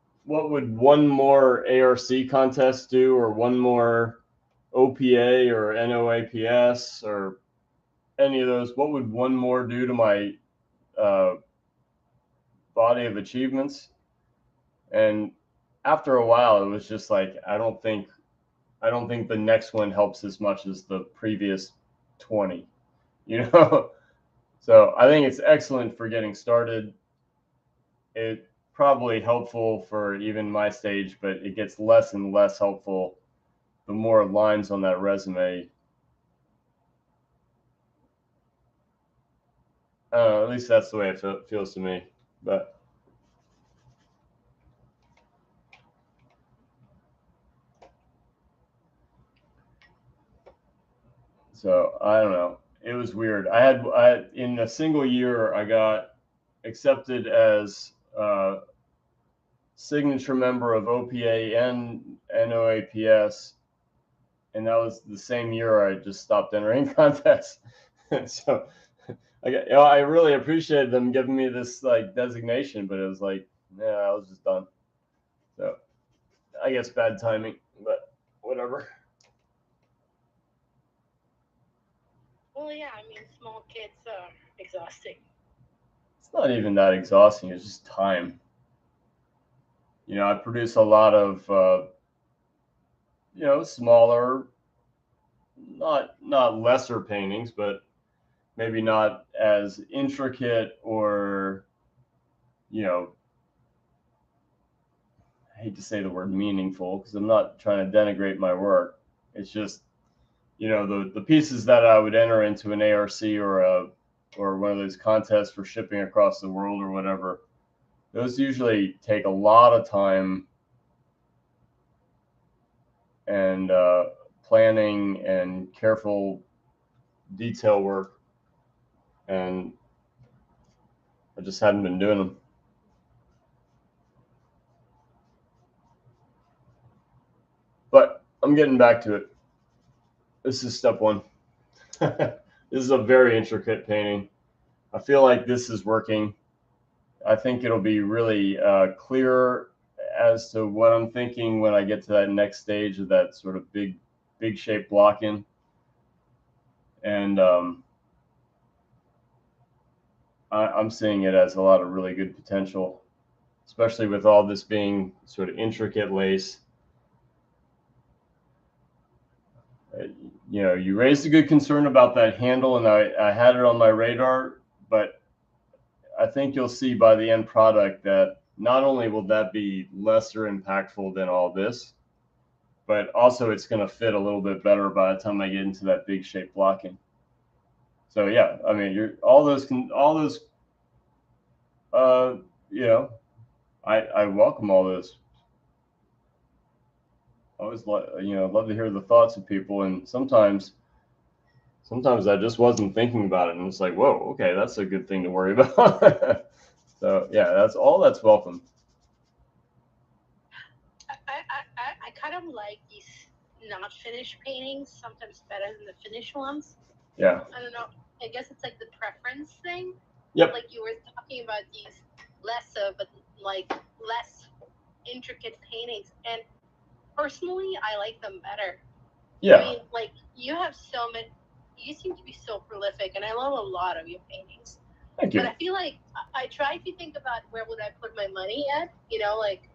would one more ARC contest do, or one more OPA or NOAPS or any of those? What would one more do to my body of achievements? And after a while, it was just like, I don't think the next one helps as much as the previous 20, you know? So I think it's excellent for getting started. It probably helpful for even my stage, but it gets less and less helpful the more lines on that resume. At least that's the way it feels to me. But so I don't know. It was weird. I in a single year, I got accepted as signature member of OPA and NOAPS, and that was the same year I just stopped entering contests. So I really appreciated them giving me this like designation, but it was like, yeah, I was just done. So I guess bad timing, but whatever. Well, yeah, I mean, small kids are exhausting. It's not even that exhausting. It's just time. You know, I produce a lot of, smaller, not lesser paintings, but maybe not as intricate or, I hate to say the word meaningful because I'm not trying to denigrate my work. It's just, the pieces that I would enter into an ARC or one of those contests for shipping across the world or whatever, those usually take a lot of time and planning and careful detail work, and I just hadn't been doing them. But I'm getting back to it. This is step one. This is a very intricate painting. I feel like this is working. I think it'll be really clear as to what I'm thinking when I get to that next stage of that sort of big shape block-in. And I'm seeing it as a lot of really good potential, especially with all this being sort of intricate lace. You raised a good concern about that handle, and I had it on my radar, but I think you'll see by the end product that not only will that be lesser impactful than all this, but also it's going to fit a little bit better by the time I get into that big shape blocking. So yeah, I mean, I welcome all those. I always love to hear the thoughts of people, and sometimes I just wasn't thinking about it, and it's like, whoa, okay, that's a good thing to worry about. So yeah, that's welcome. I kind of like these not finished paintings sometimes better than the finished ones. Yeah. I don't know. I guess it's like the preference thing. Yep. Like you were talking about these lesser but like less intricate paintings, and personally, I like them better. Yeah. I mean, like you have so many. You seem to be so prolific, and I love a lot of your paintings. Thank you. But I feel like I try to think about where would I put my money at. Like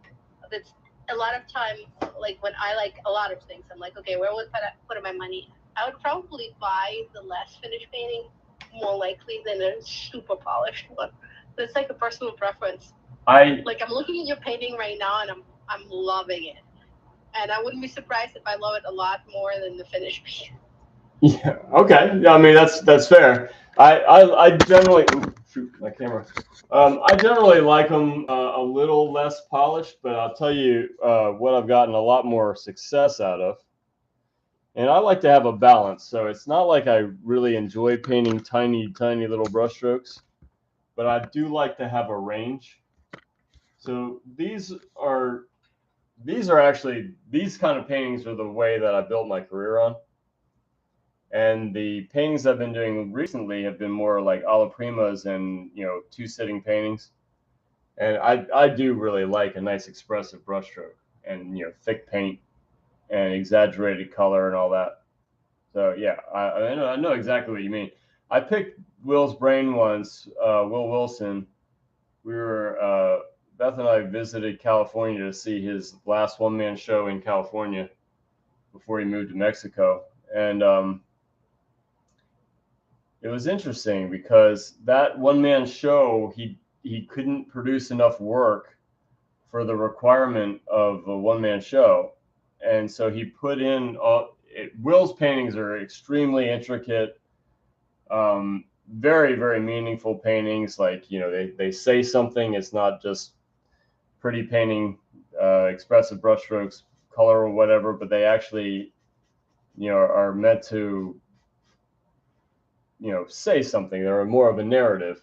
that's a lot of time. Like when I like a lot of things, I'm like, okay, where would I put my money at? I would probably buy the less finished painting more likely than a super polished one. But it's like a personal preference. I'm looking at your painting right now, and I'm loving it. And I wouldn't be surprised if I love it a lot more than the finished piece. Yeah. Okay. Yeah. I mean, that's fair. I generally shoot my camera. I generally like them a little less polished, but I'll tell you what I've gotten a lot more success out of. And I like to have a balance, so it's not like I really enjoy painting tiny little brush strokes, but I do like to have a range. So these kind of paintings are the way that I built my career on. And the paintings I've been doing recently have been more like alla primas and, two sitting paintings. And I do really like a nice expressive brushstroke and, you know, thick paint and exaggerated color and all that. So yeah, I know exactly what you mean. I picked Will's brain once, Will Wilson. We were Beth and I visited California to see his last one-man show in California before he moved to Mexico, and it was interesting because that one-man show he couldn't produce enough work for the requirement of a one-man show, and so he put in Will's paintings are extremely intricate, very, very meaningful paintings. Like, you know, they say something. It's not just pretty painting, expressive brushstrokes, color or whatever, but they actually, you know, are meant to, you know, say something. They're more of a narrative.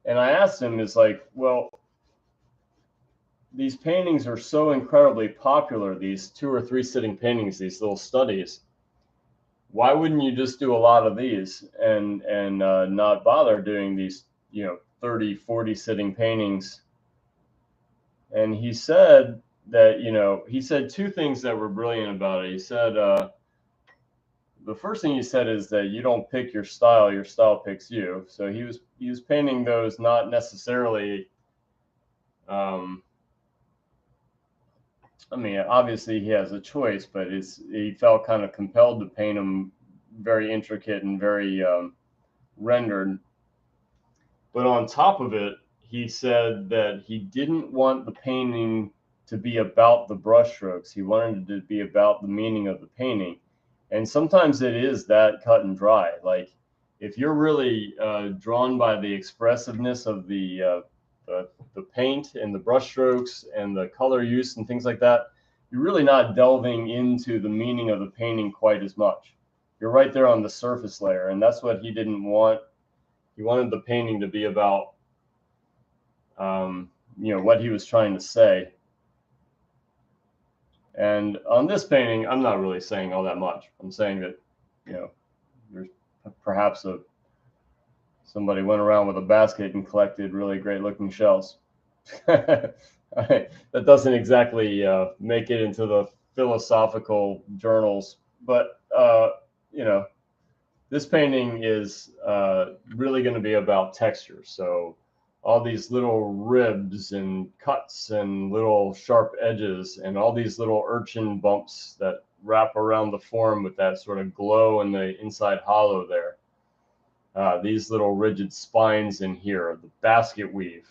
And I asked him, is like, well, these paintings are so incredibly popular, these 2 or 3 sitting paintings, these little studies. Why wouldn't you just do a lot of these and not bother doing these, you know, 30, 40 sitting paintings? And he said that, you know, he said 2 things that were brilliant about it. He said, the first thing he said is that you don't pick your style picks you. So he was painting those not necessarily, I mean, obviously he has a choice, but he felt kind of compelled to paint them very intricate and very rendered. But on top of it, he said that he didn't want the painting to be about the brushstrokes. He wanted it to be about the meaning of the painting. And sometimes it is that cut and dry. Like, if you're really drawn by the expressiveness of the paint and the brushstrokes and the color use and things like that, you're really not delving into the meaning of the painting quite as much. You're right there on the surface layer, and that's what he didn't want. He wanted the painting to be about, you know, what he was trying to say. And on this painting, I'm not really saying all that much. I'm saying that, you know, there's perhaps somebody went around with a basket and collected really great looking shells. That doesn't exactly make it into the philosophical journals, but you know, this painting is really going to be about texture. So all these little ribs and cuts and little sharp edges and all these little urchin bumps that wrap around the form with that sort of glow in the inside hollow there. These little rigid spines in here, the basket weave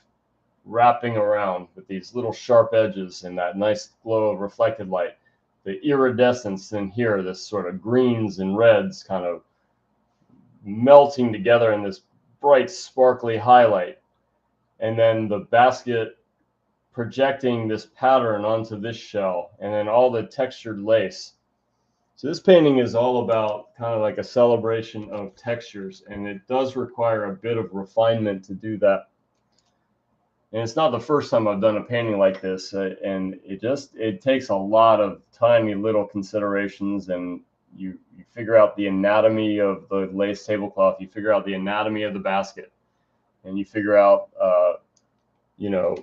wrapping around with these little sharp edges and that nice glow of reflected light. The iridescence in here, this sort of greens and reds kind of melting together in this bright, sparkly highlight. And then the basket projecting this pattern onto this shell, and then all the textured lace. So this painting is all about kind of like a celebration of textures, and it does require a bit of refinement to do that. And it's not the first time I've done a painting like this, and it takes a lot of tiny little considerations, and you figure out the anatomy of the lace tablecloth, you figure out the anatomy of the basket, and you figure out, you know,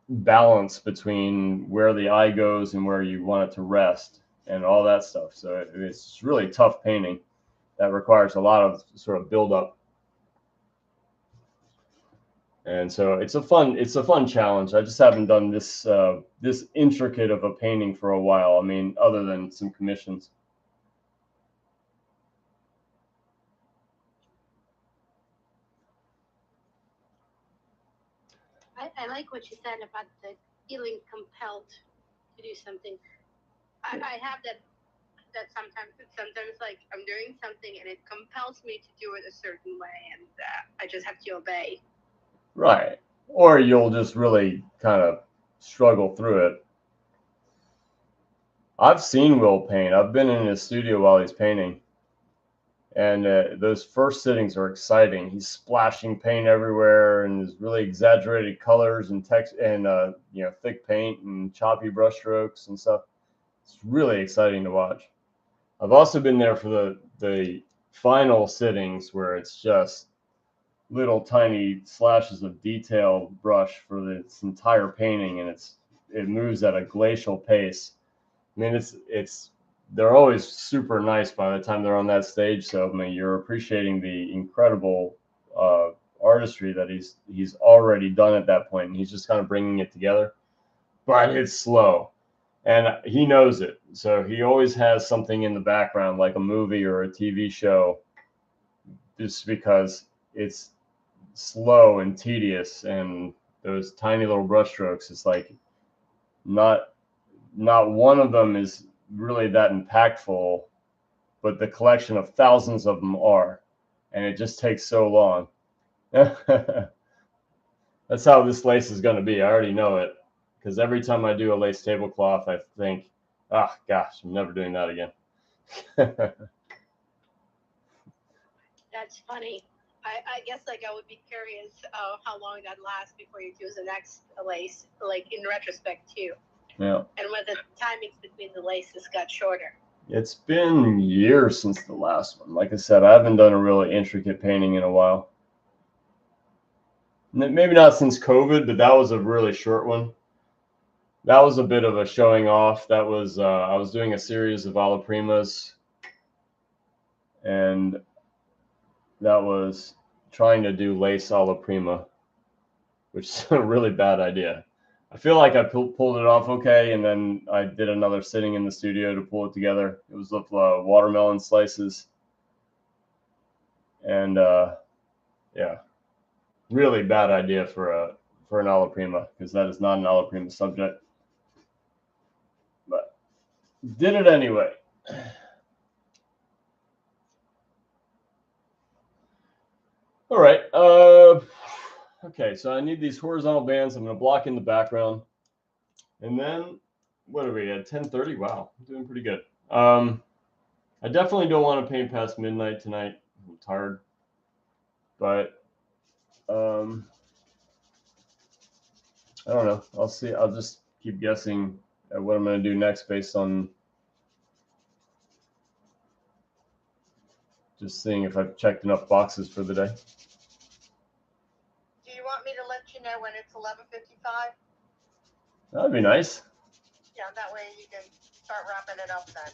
balance between where the eye goes and where you want it to rest and all that stuff. So it's really tough painting that requires a lot of sort of build up. And so it's a fun challenge. I just haven't done this this intricate of a painting for a while. I mean, other than some commissions. I like what you said about the feeling compelled to do something. I have that sometimes like I'm doing something and it compels me to do it a certain way, and I just have to obey. Right. Or you'll just really kind of struggle through it. I've seen Will paint. I've been in his studio while he's painting. And those first sittings are exciting. He's splashing paint everywhere, and there's really exaggerated colors and text and you know, thick paint and choppy brush strokes and stuff. It's really exciting to watch. I've also been there for the final sittings where it's just little tiny slashes of detail brush for this entire painting, and it moves at a glacial pace. I mean, they're always super nice by the time they're on that stage. So I mean, you're appreciating the incredible artistry that he's already done at that point, and he's just kind of bringing it together. But it's slow, and he knows it. So he always has something in the background, like a movie or a TV show, just because it's slow and tedious, and those tiny little brush strokes. It's like not one of them is really that impactful, but the collection of thousands of them are, and it just takes so long. That's how this lace is going to be. I already know it, because every time I do a lace tablecloth, I think, ah, gosh, I'm never doing that again. That's funny. I guess like I would be curious how long that lasts before you choose the next lace, like in retrospect too. Yeah. And whether the timings between the laces got shorter. It's been years since the last one. Like I said, I haven't done a really intricate painting in a while. Maybe not since COVID, but that was a really short one. That was a bit of a showing off. That was I was doing a series of alla primas, and that was trying to do lace alla prima, which is a really bad idea. I feel like I pulled it off okay, and then I did another sitting in the studio to pull it together. It was with watermelon slices, and yeah, really bad idea for an alla prima, because that is not an alla prima subject. But did it anyway. All right. Okay, so I need these horizontal bands. I'm going to block in the background. And then, what are we at? 10:30? Wow, I'm doing pretty good. I definitely don't want to paint past midnight tonight. I'm tired. But I don't know. I'll see. I'll just keep guessing at what I'm going to do next based on just seeing if I've checked enough boxes for the day. Do you want me to let you know when it's 11:55? That'd be nice. Yeah, that way you can start wrapping it up then.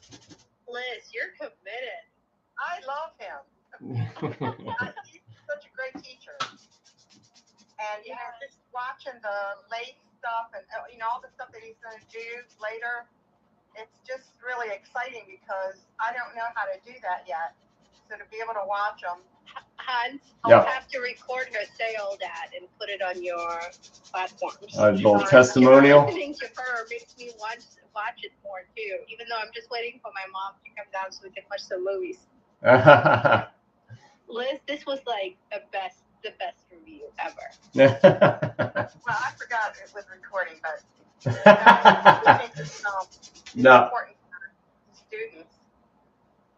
Liz, you're committed. I love him. He's such a great teacher. And, you know, just watching the lace stuff and, you know, all the stuff that he's going to do later, it's just really exciting because I don't know how to do that yet. So to be able to watch them. Hans, I'll have to record her say all that and put it on your platforms. A little testimonial. Listening to her makes me watch it more too, even though I'm just waiting for my mom to come down so we can watch some movies. Liz, this was like the best review ever. Well, I forgot it was recording, but it's no. important for students.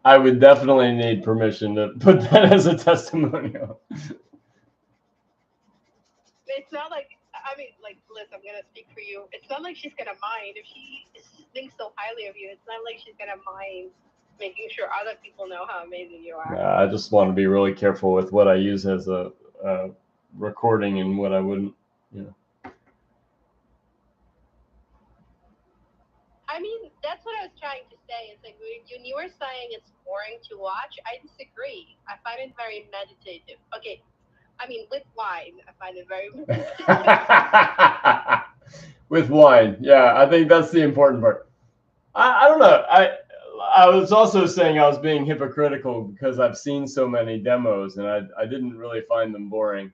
I would definitely need permission to put that as a testimonial. It's not like, I mean, like, Liz, I'm going to speak for you. It's not like she's going to mind. If she thinks so highly of you, it's not like she's going to mind making sure other people know how amazing you are. I just want to be really careful with what I use as a recording and what I wouldn't, you know. I mean, that's what I was trying to say. It's like when you were saying it's boring to watch, I disagree. I find it very meditative. Okay, I mean, with wine, I find it very meditative. With wine, yeah, I think that's the important part. I don't know. I was also saying I was being hypocritical because I've seen so many demos and I didn't really find them boring.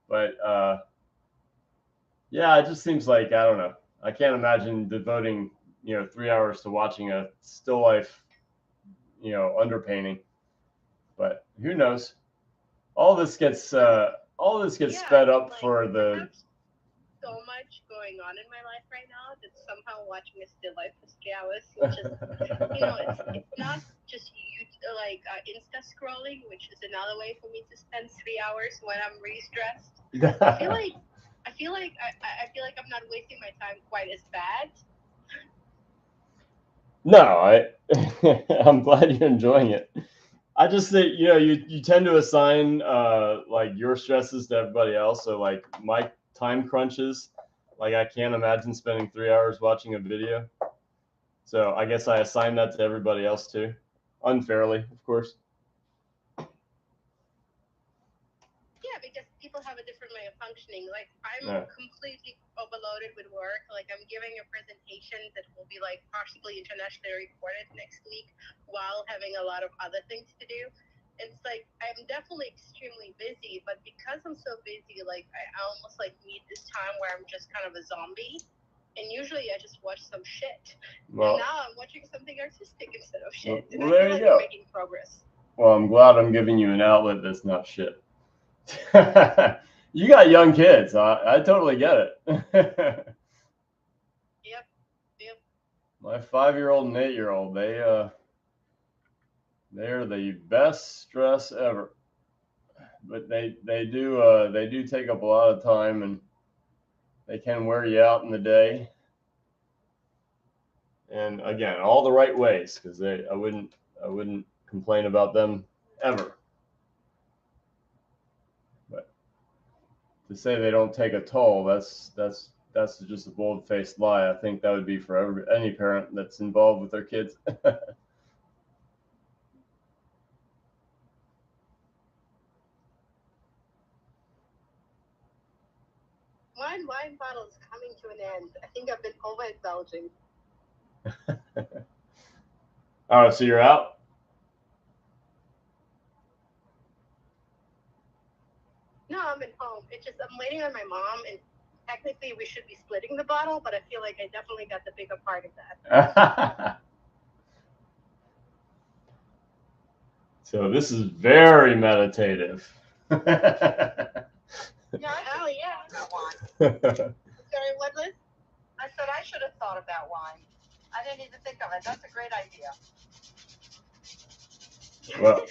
But yeah, it just seems like, I don't know. I can't imagine devoting, 3 hours to watching a still life, underpainting. But who knows? All this gets sped up like, for the. So much going on in my life right now that somehow watching a still life for 3 hours, which is, it's not just Insta scrolling, which is another way for me to spend 3 hours when I'm really stressed. I feel like I'm not wasting my time quite as bad. No, I'm glad you're enjoying it. I just think, you know, you tend to assign like your stresses to everybody else. So like my time crunches, like I can't imagine spending 3 hours watching a video. So I guess I assign that to everybody else too, unfairly, of course. Yeah, because people have a different way of functioning. Like I'm Yeah. completely overloaded with work. Like I'm giving a presentation that will be like possibly internationally recorded next week while having a lot of other things to do. It's like I'm definitely extremely busy, but because I'm so busy, like I almost like need this time where I'm just kind of a zombie. And usually I just watch some shit. Well, and now I'm watching something artistic instead of shit. Well, and there I you feel like go. I'm making progress. Well, I'm glad I'm giving you an outlet that's not shit. You got young kids. I totally get it. Yep. My 5-year-old and 8-year-old, they're the best stress ever. But they do take up a lot of time, and they can wear you out in the day. And again, all the right ways, because I wouldn't complain about them ever. But to say they don't take a toll, that's just a bold-faced lie. I think that would be for any parent that's involved with their kids. My wine bottle is coming to an end. I think I've been overindulging. All right, so you're out? No, I'm at home. It's just I'm waiting on my mom, and technically we should be splitting the bottle, but I feel like I definitely got the bigger part of that. So this is very meditative. Yeah, Hell yeah. that wine. Sorry, what, Liz? I said I should have thought about wine. I didn't even think of it. That's a great idea. Well,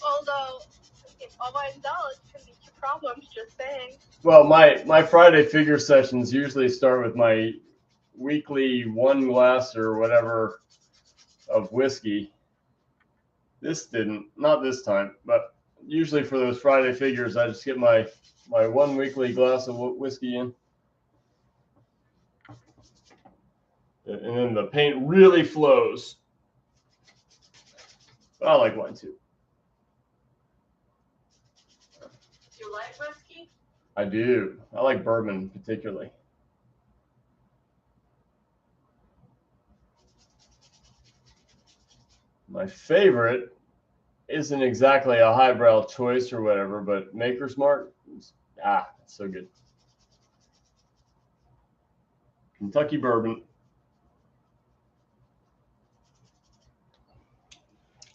Although, if overindulge can lead to problems, just saying. well, my Friday figure sessions usually start with my weekly 1 glass or whatever of whiskey. This didn't, not this time, but usually for those Friday figures, I just get my 1 weekly glass of whiskey in. And then the paint really flows. But I like wine too. You like whiskey? I do. I like bourbon particularly. My favorite isn't exactly a highbrow choice or whatever, but Maker's Mark, it's so good. Kentucky bourbon.